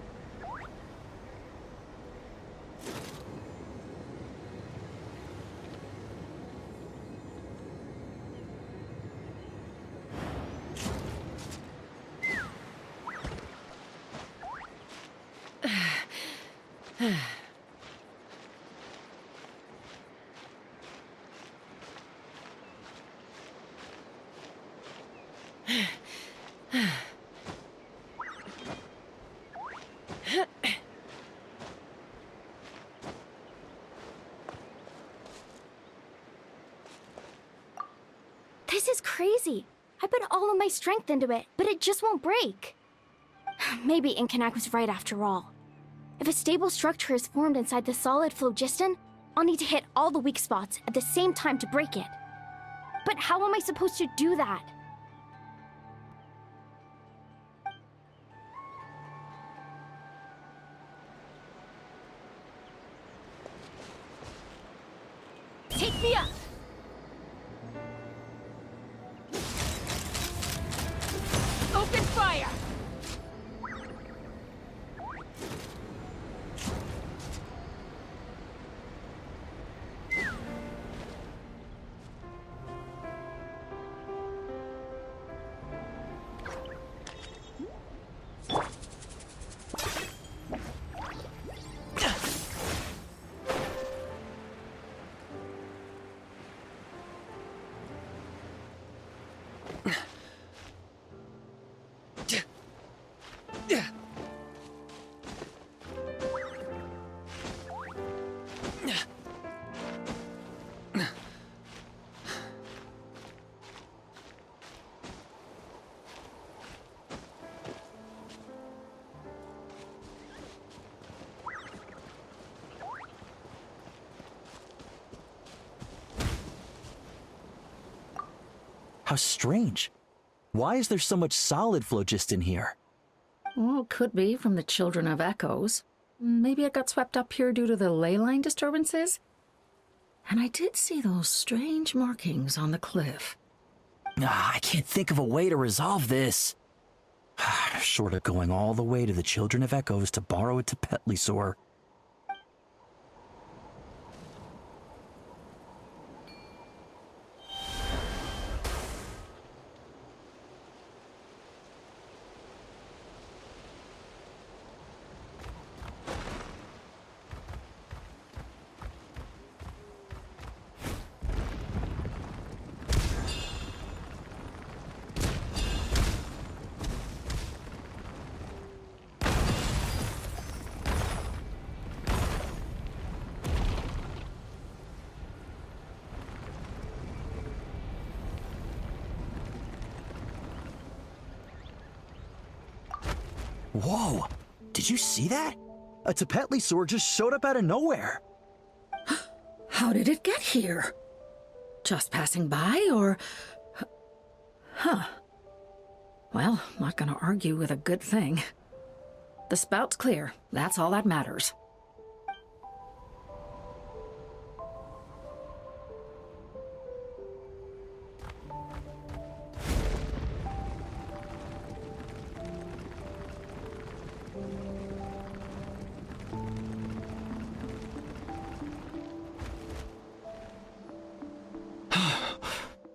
This is crazy. I put all of my strength into it, but it just won't break. Maybe Inkanak was right after all. If a stable structure is formed inside the solid phlogiston, I'll need to hit all the weak spots at the same time to break it. But how am I supposed to do that? Take me up! Open fire! How strange. Why is there so much solid phlogiston here? Well, could be from the Children of Echoes. Maybe it got swept up here due to the ley line disturbances? And I did see those strange markings on the cliff. I can't think of a way to resolve this. Short of going all the way to the Children of Echoes to borrow it to Petlisor. Whoa! Did you see that? A Tepetlisaur just showed up out of nowhere. How did it get here? Just passing by, or... Huh. Well, not gonna argue with a good thing. The spout's clear. That's all that matters.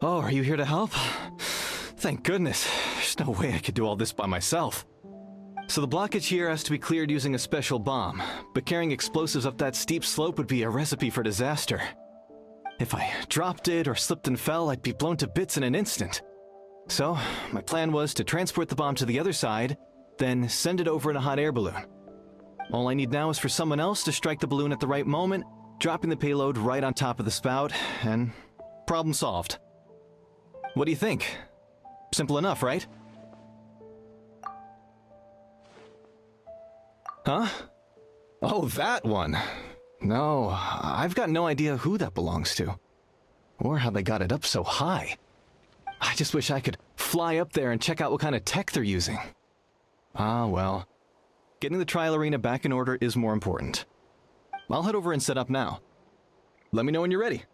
Oh, are you here to help? Thank goodness. There's no way I could do all this by myself. So the blockage here has to be cleared using a special bomb, but carrying explosives up that steep slope would be a recipe for disaster. If I dropped it or slipped and fell, I'd be blown to bits in an instant. So, my plan was to transport the bomb to the other side, then send it over in a hot air balloon. All I need now is for someone else to strike the balloon at the right moment, dropping the payload right on top of the spout, and problem solved. What do you think? Simple enough, right? Huh? Oh, that one. No, I've got no idea who that belongs to. Or how they got it up so high. I just wish I could fly up there and check out what kind of tech they're using. Ah, well. Getting the trial arena back in order is more important. I'll head over and set up now. Let me know when you're ready.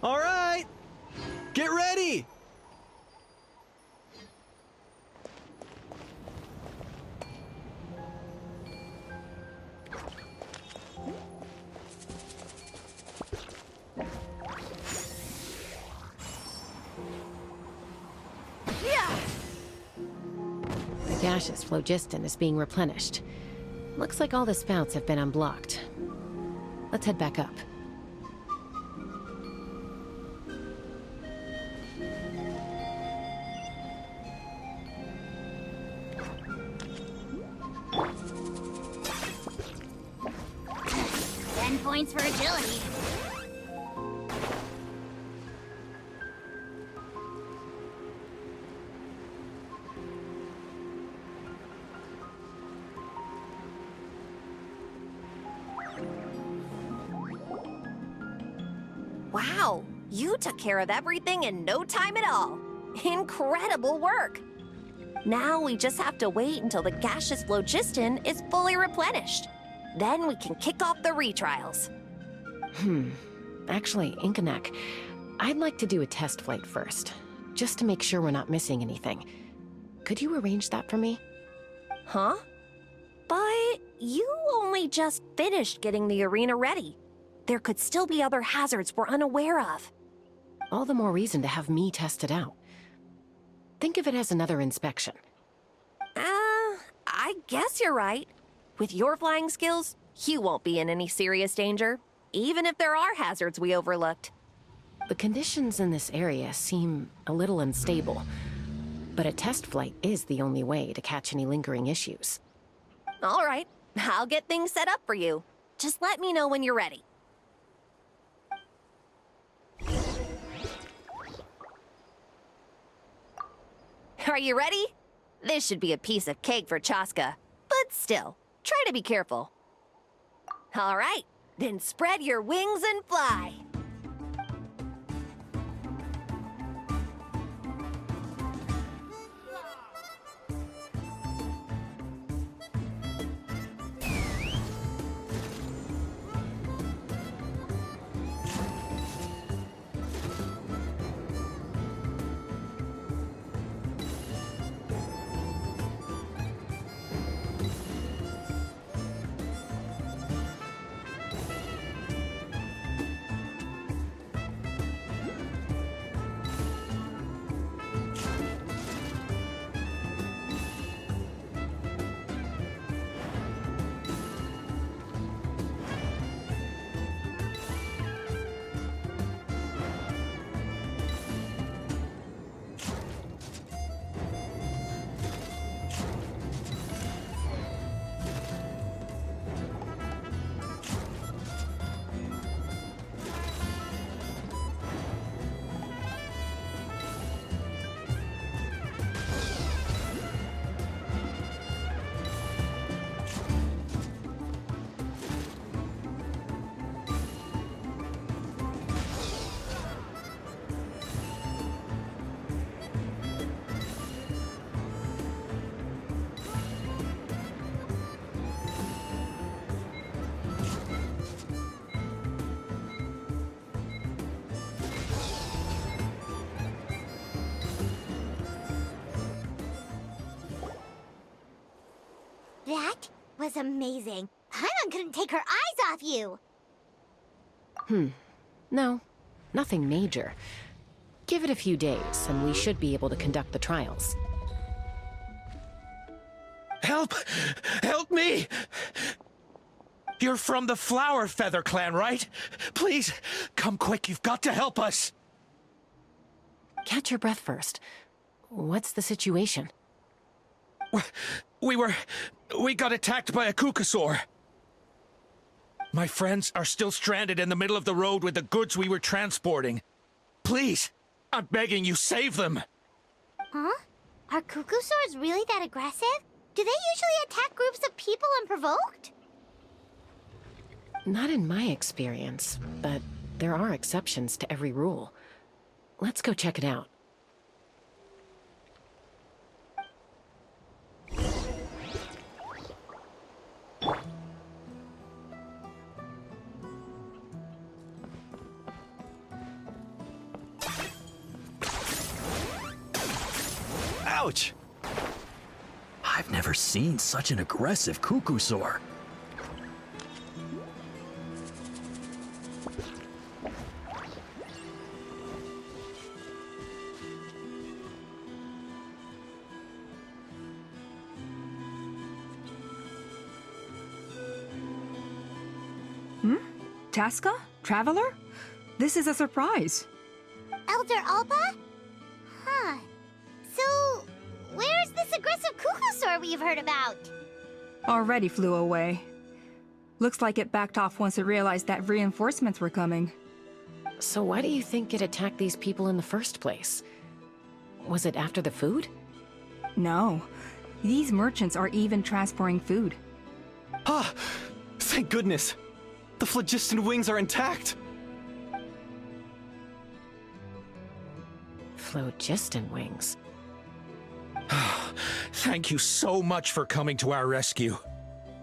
All right, get ready. The gaseous phlogiston is being replenished. Looks like all the spouts have been unblocked. Let's head back up. Points for agility. Wow, you took care of everything in no time at all. Incredible work. Now we just have to wait until the gaseous phlogiston is fully replenished. Then we can kick off the retrials. Actually, Inkanek, I'd like to do a test flight first, just to make sure we're not missing anything. Could you arrange that for me? Huh? But you only just finished getting the arena ready. There could still be other hazards we're unaware of. All the more reason to have me test it out. Think of it as another inspection. I guess you're right. With your flying skills, you won't be in any serious danger, even if there are hazards we overlooked. The conditions in this area seem a little unstable, but a test flight is the only way to catch any lingering issues. All right, I'll get things set up for you. Just let me know when you're ready. Are you ready? This should be a piece of cake for Chaska, but still, try to be careful. All right, then spread your wings and fly. That was amazing. Paimon couldn't take her eyes off you. No, nothing major. Give it a few days, and we should be able to conduct the trials. Help! Help me! You're from the Flower Feather clan, right? Please, come quick, you've got to help us! Catch your breath first. What's the situation? We got attacked by a Kukasaur. My friends are still stranded in the middle of the road with the goods we were transporting. Please, I'm begging you, save them! Huh? Are Kukusaurs really that aggressive? Do they usually attack groups of people unprovoked? Not in my experience, but there are exceptions to every rule. Let's go check it out. Ouch! I've never seen such an aggressive Kukusaur. Chaska? Traveler? This is a surprise. Elder Alpa? Huh. So, where's this aggressive Kukusaur we've heard about? Already flew away. Looks like it backed off once it realized that reinforcements were coming. So why do you think it attacked these people in the first place? Was it after the food? No. These merchants are even transporting food. Ah! Thank goodness! The phlogiston wings are intact! Phlogiston wings? Thank you so much for coming to our rescue.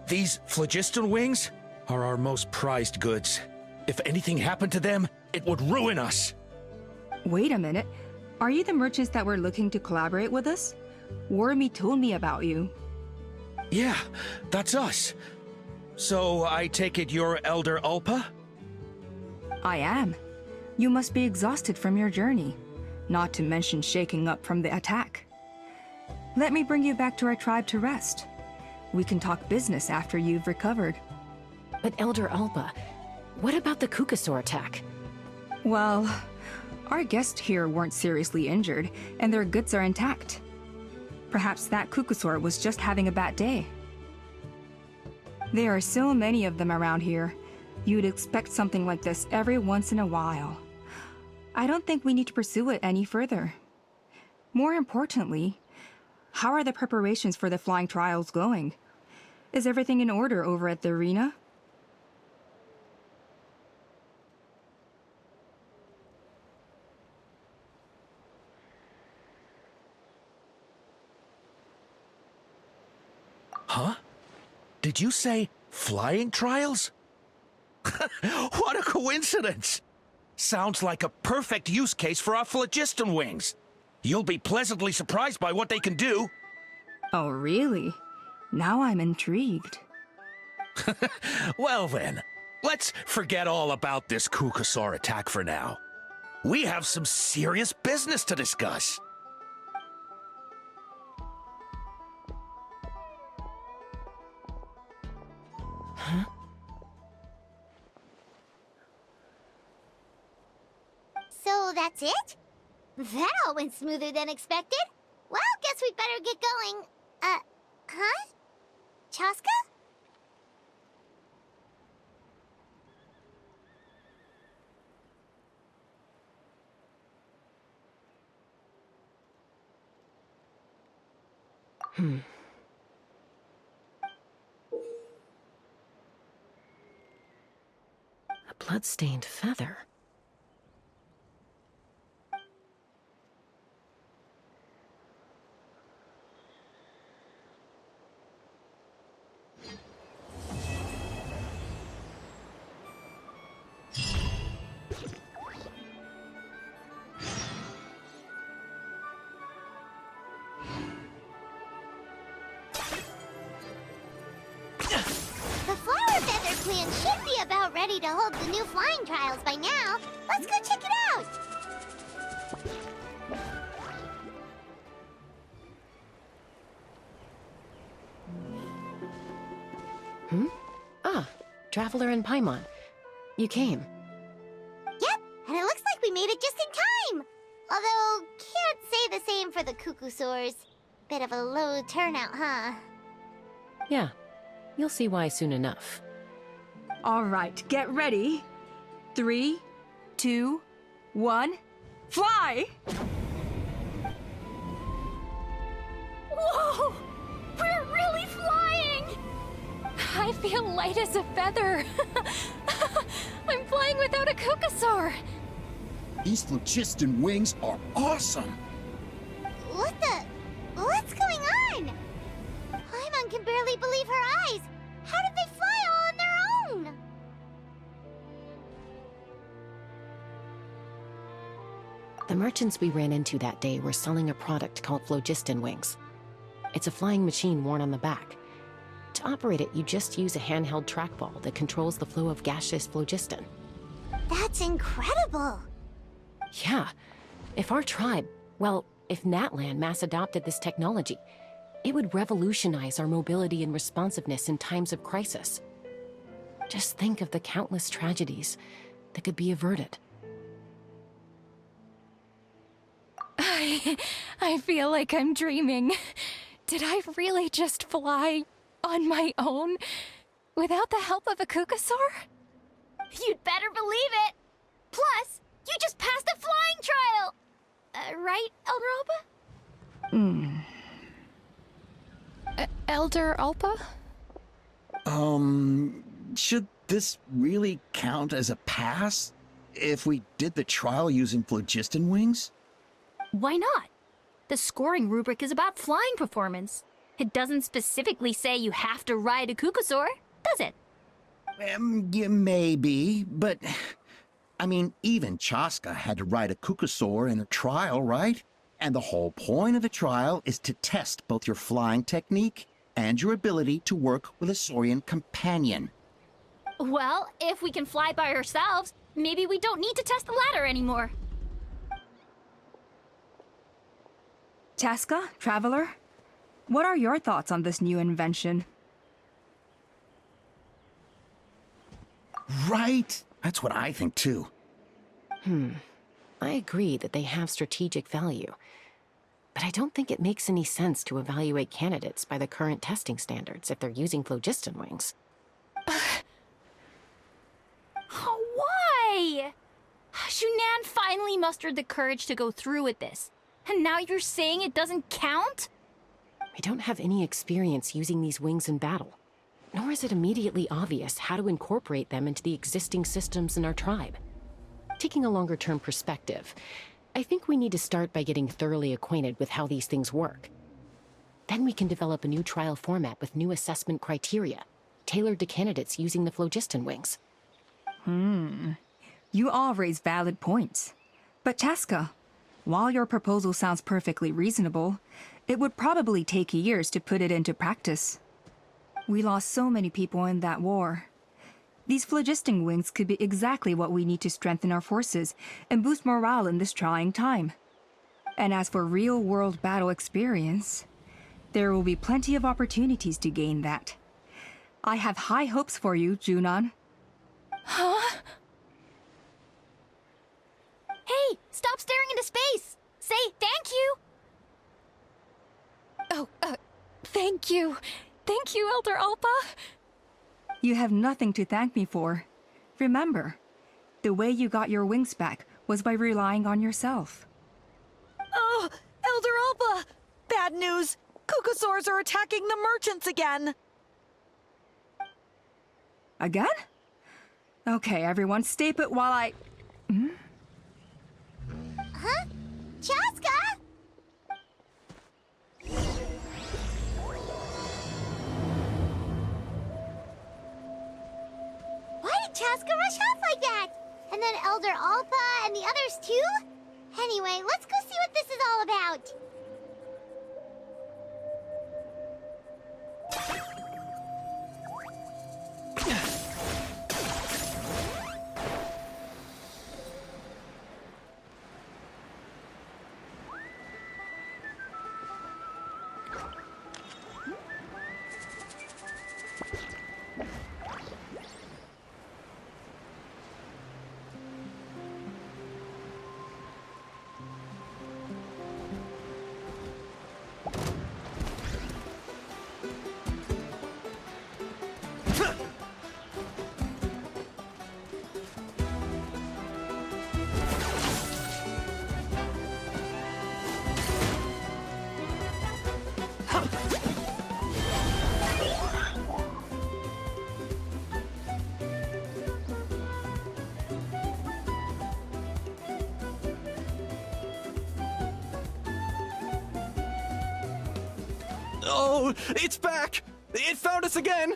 These phlogiston wings are our most prized goods. If anything happened to them, it would ruin us. Wait a minute. Are you the merchants that were looking to collaborate with us? Wormy told me about you. Yeah, that's us. So I take it you're Elder Ulpa? I am. You must be exhausted from your journey, not to mention shaking up from the attack. Let me bring you back to our tribe to rest. We can talk business after you've recovered. But Elder Alpa, what about the Kukusaur attack? Well, our guests here weren't seriously injured, and their goods are intact. Perhaps that Kukusaur was just having a bad day. There are so many of them around here. You'd expect something like this every once in a while. I don't think we need to pursue it any further. More importantly, how are the preparations for the flying trials going? Is everything in order over at the arena? Huh? Did you say flying trials? What a coincidence! Sounds like a perfect use case for our phlogiston wings. You'll be pleasantly surprised by what they can do. Oh, really? Now I'm intrigued. Well then, let's forget all about this Kukusaur attack for now. We have some serious business to discuss. Huh? So that's it? That all went smoother than expected. Well, guess we'd better get going. Huh? Chaska? A blood-stained feather. Natlan should be about ready to hold the new flying trials by now. Let's go check it out! Ah, Traveler and Paimon. You came. Yep, and it looks like we made it just in time! Although, can't say the same for the Cuckoosaurs. Bit of a low turnout, huh? Yeah, you'll see why soon enough. All right, get ready. 3, 2, 1, fly! Whoa! We're really flying! I feel light as a feather. I'm flying without a Cuckoosaur. These phlogiston wings are awesome! What's going on? Paimon can barely believe her eyes. How did they fly all on their own? The merchants we ran into that day were selling a product called phlogiston wings. It's a flying machine worn on the back. To operate it, you just use a handheld trackball that controls the flow of gaseous phlogiston. That's incredible! Yeah, if our tribe, well, if Natlan mass adopted this technology, it would revolutionize our mobility and responsiveness in times of crisis. Just think of the countless tragedies that could be averted. I feel like I'm dreaming. Did I really just fly on my own without the help of a Cuckoosaur? You'd better believe it! Plus, you just passed the flying trial! Right, Elder Alpa? Elder Alpa? Should this really count as a pass? If we did the trial using phlogiston wings? Why not? The scoring rubric is about flying performance. It doesn't specifically say you have to ride a Cuckoosaur, does it? Yeah, maybe, but... I mean, even Chaska had to ride a Cuckoosaur in her trial, right? And the whole point of the trial is to test both your flying technique and your ability to work with a Saurian companion. Well, if we can fly by ourselves, maybe we don't need to test the ladder anymore. Chaska, Traveler, what are your thoughts on this new invention? Right? That's what I think, too. I agree that they have strategic value, but I don't think it makes any sense to evaluate candidates by the current testing standards if they're using phlogiston wings. Why? Shunan finally mustered the courage to go through with this, and now you're saying it doesn't count? We don't have any experience using these wings in battle, nor is it immediately obvious how to incorporate them into the existing systems in our tribe. Taking a longer-term perspective, I think we need to start by getting thoroughly acquainted with how these things work. Then we can develop a new trial format with new assessment criteria, tailored to candidates using the phlogiston wings. You all raise valid points. But Chaska, while your proposal sounds perfectly reasonable, it would probably take years to put it into practice. We lost so many people in that war. These phlogiston wings could be exactly what we need to strengthen our forces and boost morale in this trying time. And as for real-world battle experience, there will be plenty of opportunities to gain that. I have high hopes for you, Junon. Huh? Hey, stop staring into space! Say thank you! Oh, thank you. Thank you, Elder Alpa. You have nothing to thank me for. Remember, the way you got your wings back was by relying on yourself. Oh, Elder Alpa! Bad news! Cuckoosaurs are attacking the merchants again! Again? Okay, everyone, stay put while I... Huh? Chaska? Why did Chaska rush off like that? And then Elder Alpa and the others too? Anyway, let's go see what this is all about. Oh, it's back! It found us again!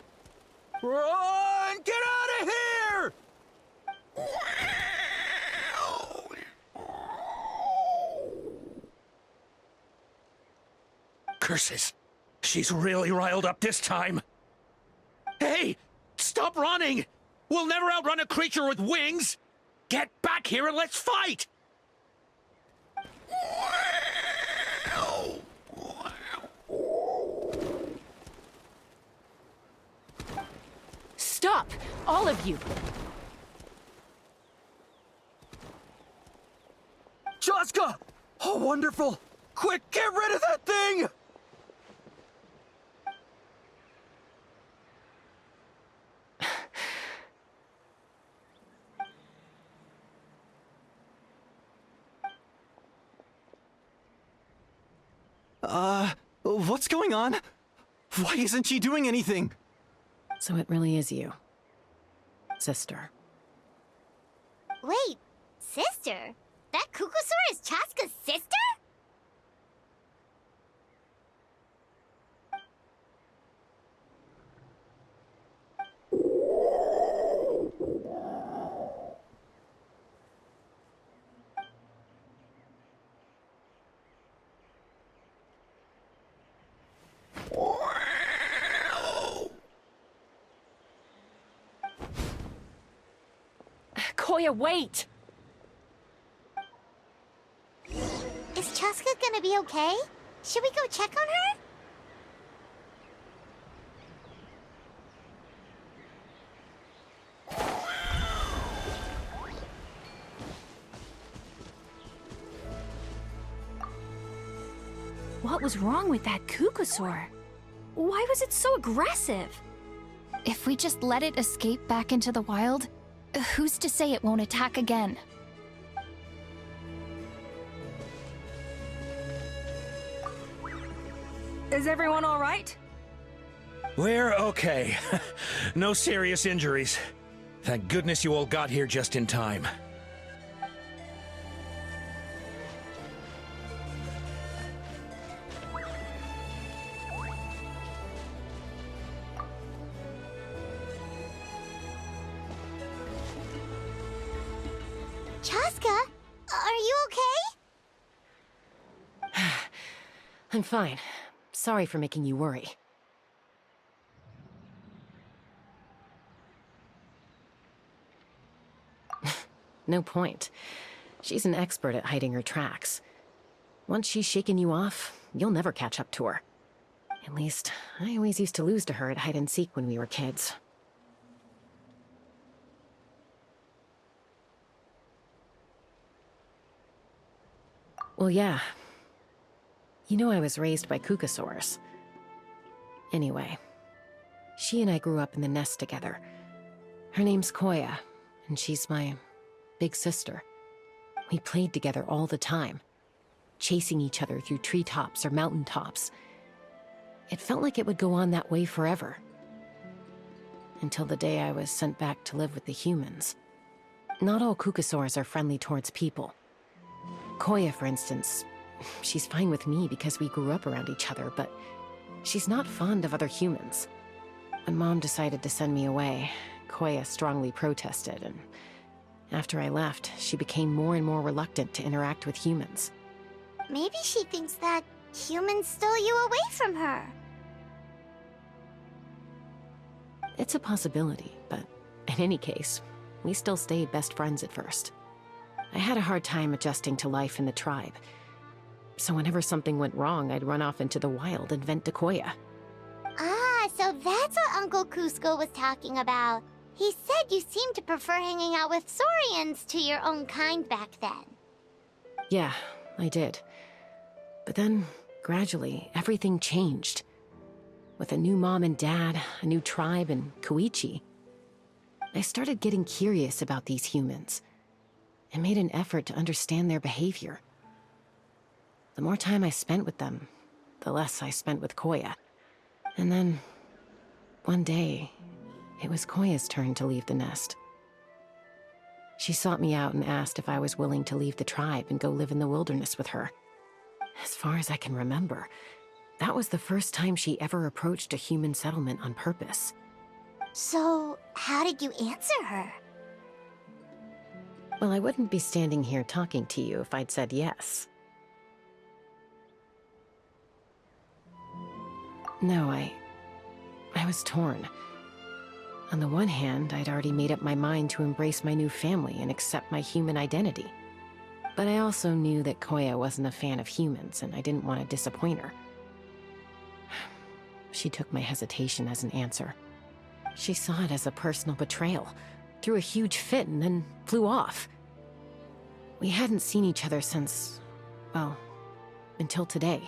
Run! Get out of here! Curses! She's really riled up this time. Hey! Stop running! We'll never outrun a creature with wings! Get back here and let's fight! Stop! All of you! Chaska! Oh, wonderful! Quick, get rid of that thing! What's going on? Why isn't she doing anything? So it really is you, sister. Wait, sister? That Kukusaur is Chaska's sister? Koya, wait! Is Chaska gonna be okay? Should we go check on her? What was wrong with that Kukusaur? Why was it so aggressive? If we just let it escape back into the wild, who's to say it won't attack again? Is everyone all right? We're okay. No serious injuries. Thank goodness you all got here just in time. Chaska, are you okay? I'm fine. Sorry for making you worry. No point. She's an expert at hiding her tracks. Once she's shaken you off, you'll never catch up to her. At least, I always used to lose to her at hide-and-seek when we were kids. Well, yeah. You know I was raised by Kukusaurs. Anyway, she and I grew up in the nest together. Her name's Koya, and she's my big sister. We played together all the time, chasing each other through treetops or mountaintops. It felt like it would go on that way forever. Until the day I was sent back to live with the humans. Not all Kukusaurs are friendly towards people. Koya, for instance, she's fine with me because we grew up around each other, but she's not fond of other humans. When Mom decided to send me away, Koya strongly protested, and after I left, she became more and more reluctant to interact with humans. Maybe she thinks that humans stole you away from her. It's a possibility, but in any case, we still stayed best friends at first. I had a hard time adjusting to life in the tribe, so whenever something went wrong, I'd run off into the wild and vent to Koya. Ah, so that's what Uncle Cusco was talking about. He said you seemed to prefer hanging out with Saurians to your own kind back then. Yeah, I did. But then, gradually, everything changed. With a new mom and dad, a new tribe, and Koichi, I started getting curious about these humans, and made an effort to understand their behavior. The more time I spent with them, the less I spent with Koya. And then, one day, it was Koya's turn to leave the nest. She sought me out and asked if I was willing to leave the tribe and go live in the wilderness with her. As far as I can remember, that was the first time she ever approached a human settlement on purpose. So, how did you answer her? Well, I wouldn't be standing here talking to you if I'd said yes. No, I was torn. On the one hand, I'd already made up my mind to embrace my new family and accept my human identity. But I also knew that Koya wasn't a fan of humans, and I didn't want to disappoint her. She took my hesitation as an answer. She saw it as a personal betrayal, threw a huge fit, and then flew off. We hadn't seen each other since, well, until today.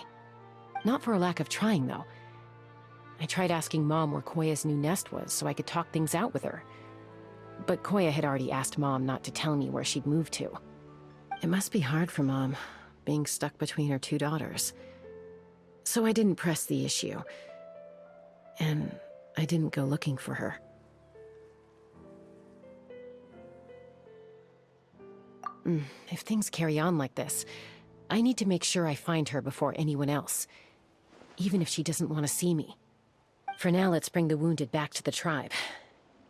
Not for a lack of trying, though. I tried asking Mom where Koya's new nest was so I could talk things out with her. But Koya had already asked Mom not to tell me where she'd moved to. It must be hard for Mom, being stuck between her two daughters. So I didn't press the issue. And I didn't go looking for her. If things carry on like this, I need to make sure I find her before anyone else, even if she doesn't want to see me. For now, let's bring the wounded back to the tribe,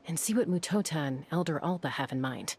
and see what Mutota and Elder Alba have in mind.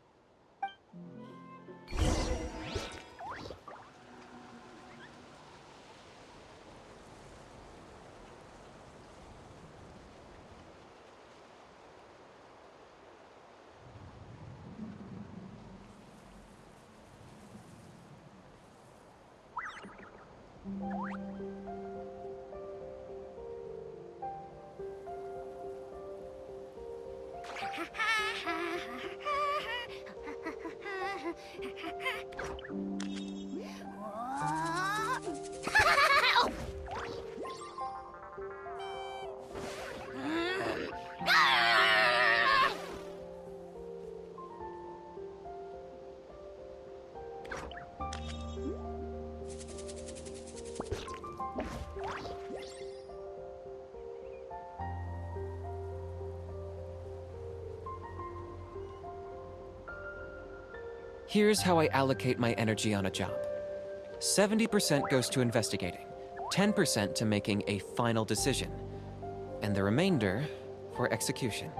Here's how I allocate my energy on a job. 70% goes to investigating, 10% to making a final decision, and the remainder for execution.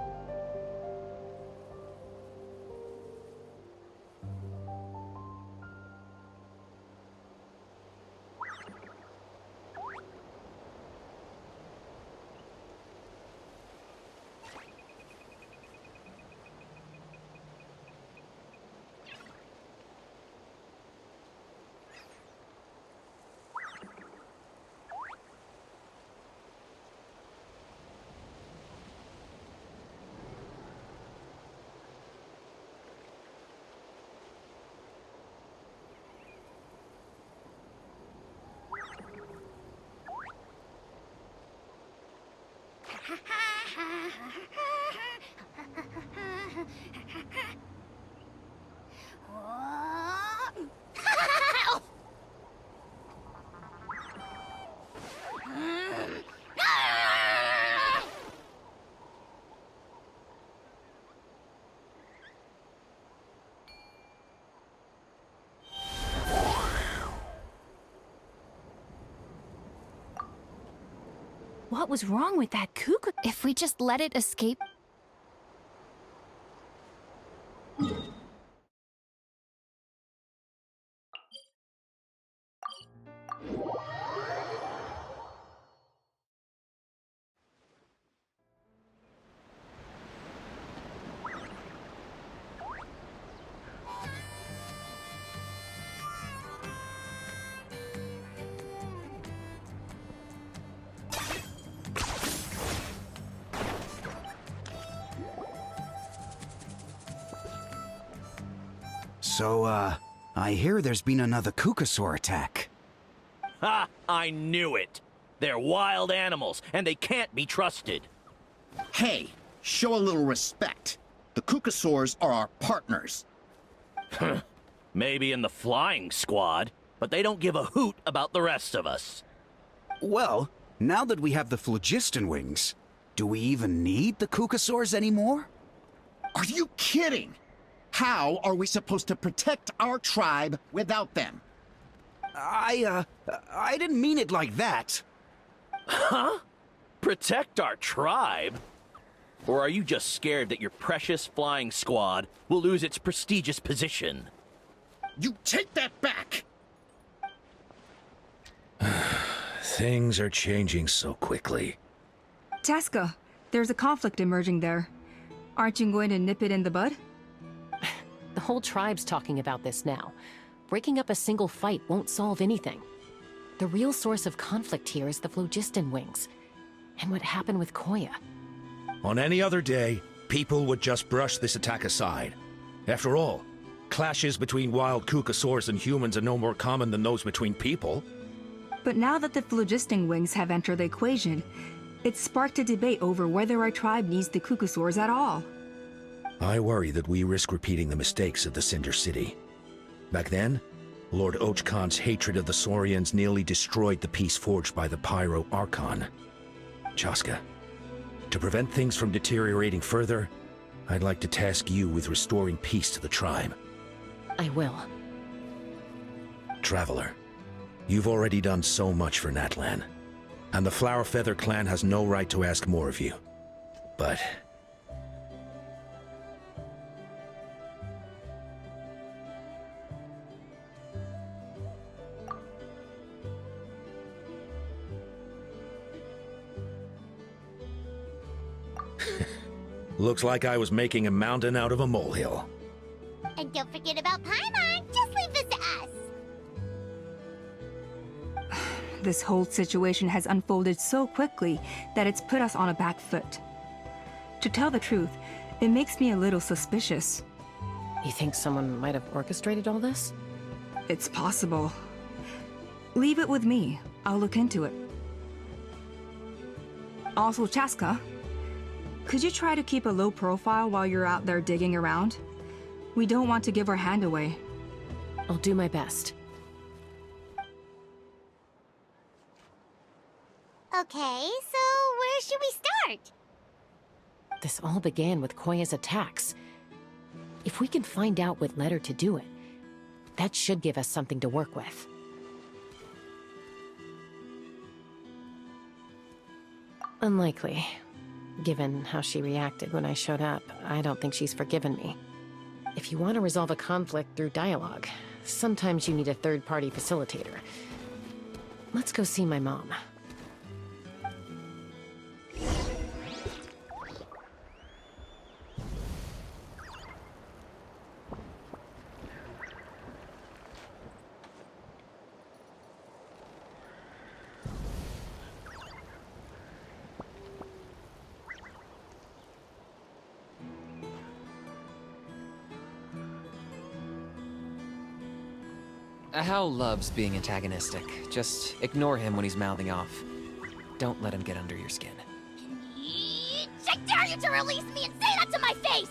What was wrong with that cuckoo? If we just let it escape... So, I hear there's been another Kukasaur attack. Ha! I knew it! They're wild animals, and they can't be trusted. Hey, show a little respect. The Kukasaurs are our partners. Maybe in the flying squad, but they don't give a hoot about the rest of us. Well, now that we have the phlogiston wings, do we even need the Kukasaurs anymore? Are you kidding? How are we supposed to protect our tribe without them? I didn't mean it like that. Huh? Protect our tribe? Or are you just scared that your precious flying squad will lose its prestigious position? You take that back! Things are changing so quickly. Chaska, there's a conflict emerging there. Aren't you going to nip it in the bud? The whole tribe's talking about this now. Breaking up a single fight won't solve anything. The real source of conflict here is the phlogiston wings, and what happened with Koya. On any other day, people would just brush this attack aside. After all, clashes between wild Kukasaurs and humans are no more common than those between people. But now that the phlogiston wings have entered the equation, it's sparked a debate over whether our tribe needs the Kukasaurs at all. I worry that we risk repeating the mistakes of the Cinder City. Back then, Lord Ochkon's hatred of the Saurians nearly destroyed the peace forged by the Pyro Archon. Chaska, to prevent things from deteriorating further, I'd like to task you with restoring peace to the tribe. I will. Traveler, you've already done so much for Natlan, and the Flower Feather clan has no right to ask more of you. But looks like I was making a mountain out of a molehill. And don't forget about Paimon. Just leave this to us. This whole situation has unfolded so quickly that it's put us on a back foot. To tell the truth, it makes me a little suspicious. You think someone might have orchestrated all this? It's possible. Leave it with me. I'll look into it. Also, Chaska, could you try to keep a low profile while you're out there digging around? We don't want to give our hand away. I'll do my best. Okay, so where should we start? This all began with Koya's attacks. If we can find out what led her to do it, that should give us something to work with. Unlikely. Given how she reacted when I showed up, I don't think she's forgiven me. If you want to resolve a conflict through dialogue, sometimes you need a third-party facilitator. Let's go see my mom. Hal loves being antagonistic. Just ignore him when he's mouthing off. Don't let him get under your skin. I dare you to release me and say that to my face!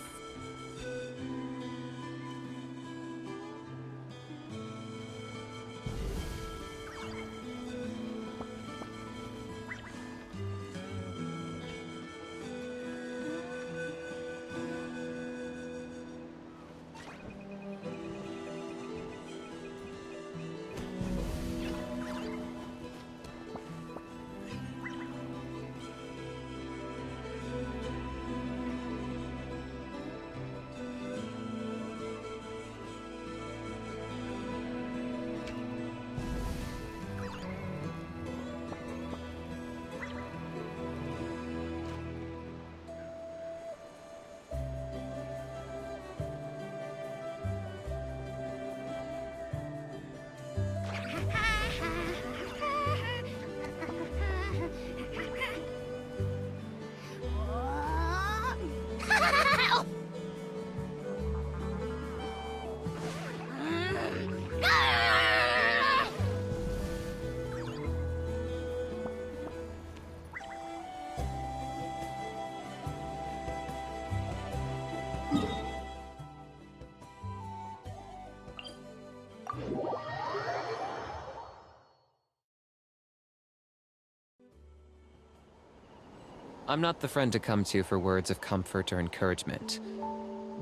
I'm not the friend to come to for words of comfort or encouragement.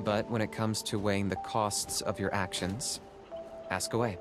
But when it comes to weighing the costs of your actions, ask away.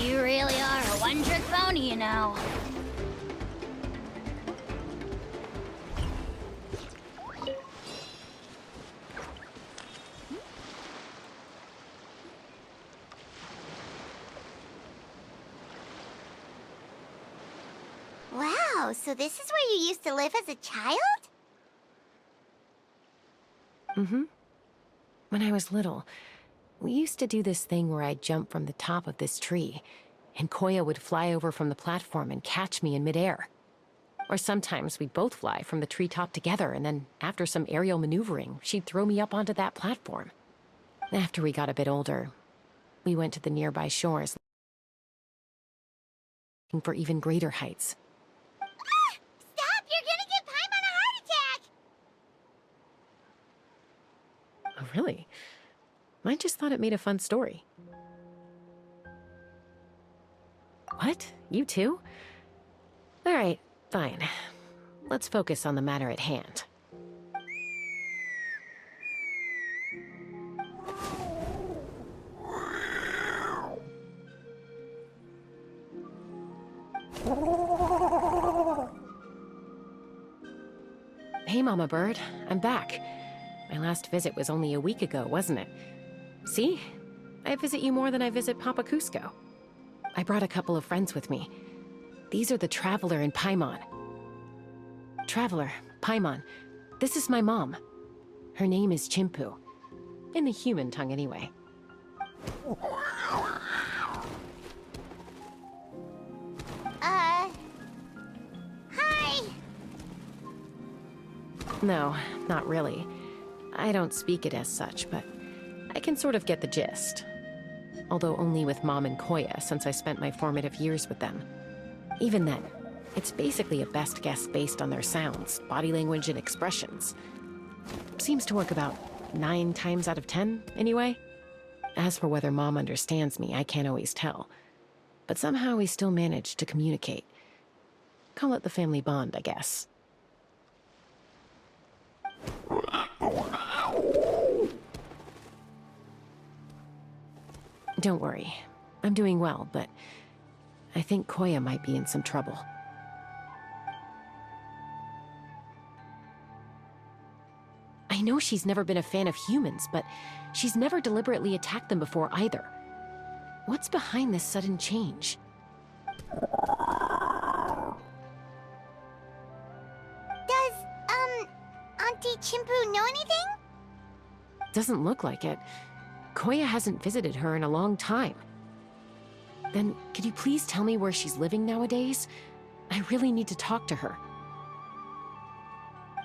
You really are a one-trick pony, you know. Wow, so this is where you used to live as a child? Mm-hmm. When I was little, we used to do this thing where I'd jump from the top of this tree, and Koya would fly over from the platform and catch me in midair. Or sometimes we'd both fly from the treetop together, and then after some aerial maneuvering, she'd throw me up onto that platform. After we got a bit older, we went to the nearby shores, looking for even greater heights. Stop! You're gonna give Paimon a heart attack! Oh, really? I just thought it made a fun story. What? You too? All right, fine. Let's focus on the matter at hand. Hey, Mama Bird. I'm back. My last visit was only a week ago, wasn't it? See? I visit you more than I visit Papa Cusco. I brought a couple of friends with me. These are the Traveler and Paimon. Traveler, Paimon, this is my mom. Her name is Chimpu. In the human tongue, anyway. Hi! No, not really. I don't speak it as such, but I can sort of get the gist. Although only with Mom and Koya, since I spent my formative years with them. Even then, it's basically a best guess based on their sounds, body language, and expressions. Seems to work about 9 times out of 10, anyway. As for whether Mom understands me, I can't always tell. But somehow we still manage to communicate. Call it the family bond, I guess. Don't worry. I'm doing well, but I think Koya might be in some trouble. I know she's never been a fan of humans, but she's never deliberately attacked them before either. What's behind this sudden change? Does, Auntie Chimpu know anything? Doesn't look like it. Koya hasn't visited her in a long time. Then, could you please tell me where she's living nowadays? I really need to talk to her.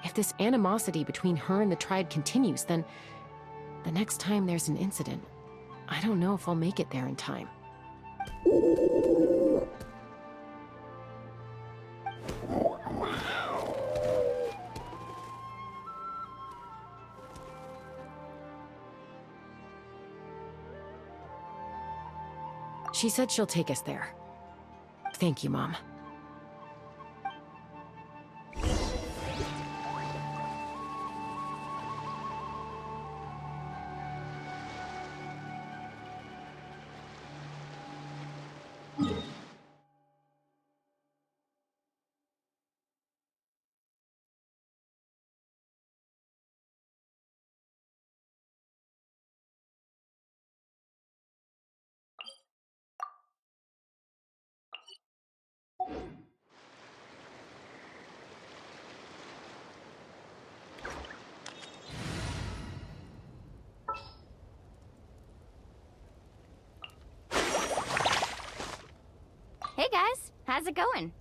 If this animosity between her and the tribe continues, then the next time there's an incident, I don't know if I'll make it there in time. She said she'll take us there. Thank you, Mom. Hey guys, how's it going?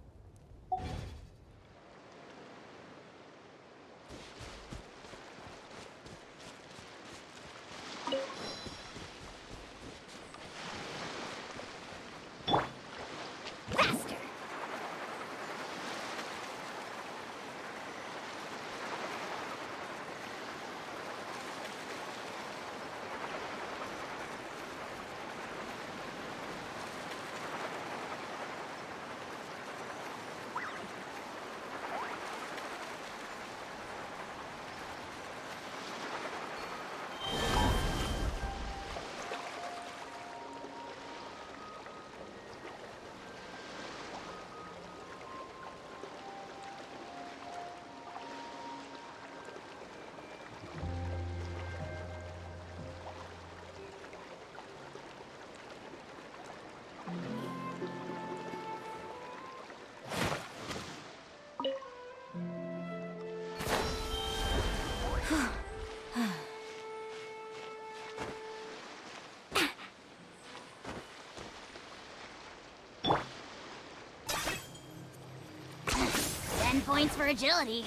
Points for agility.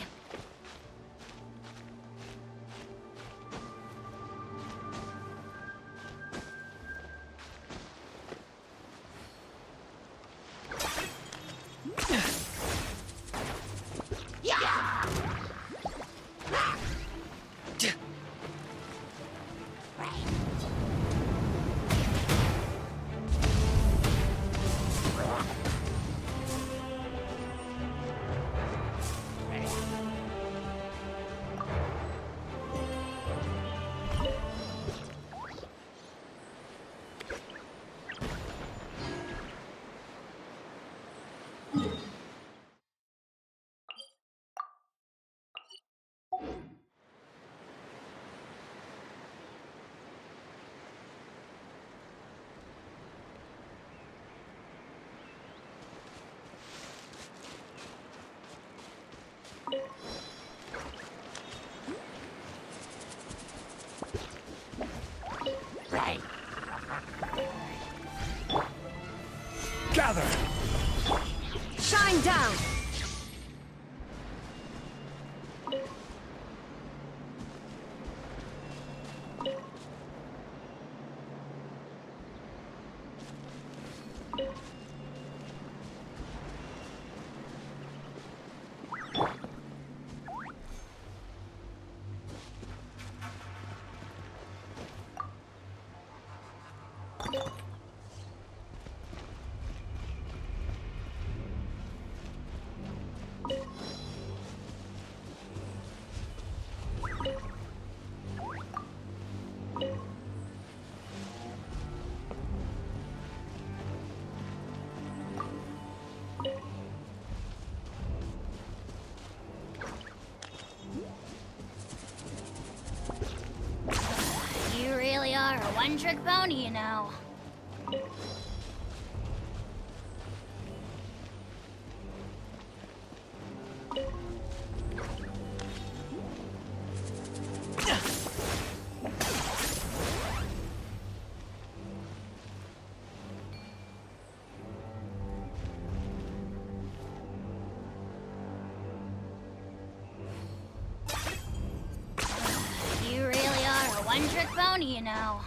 Gather! Shine down! You really are a one-trick pony, you know. You really are a one-trick pony, you know.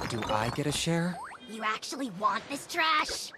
Do I get a share? You actually want this trash?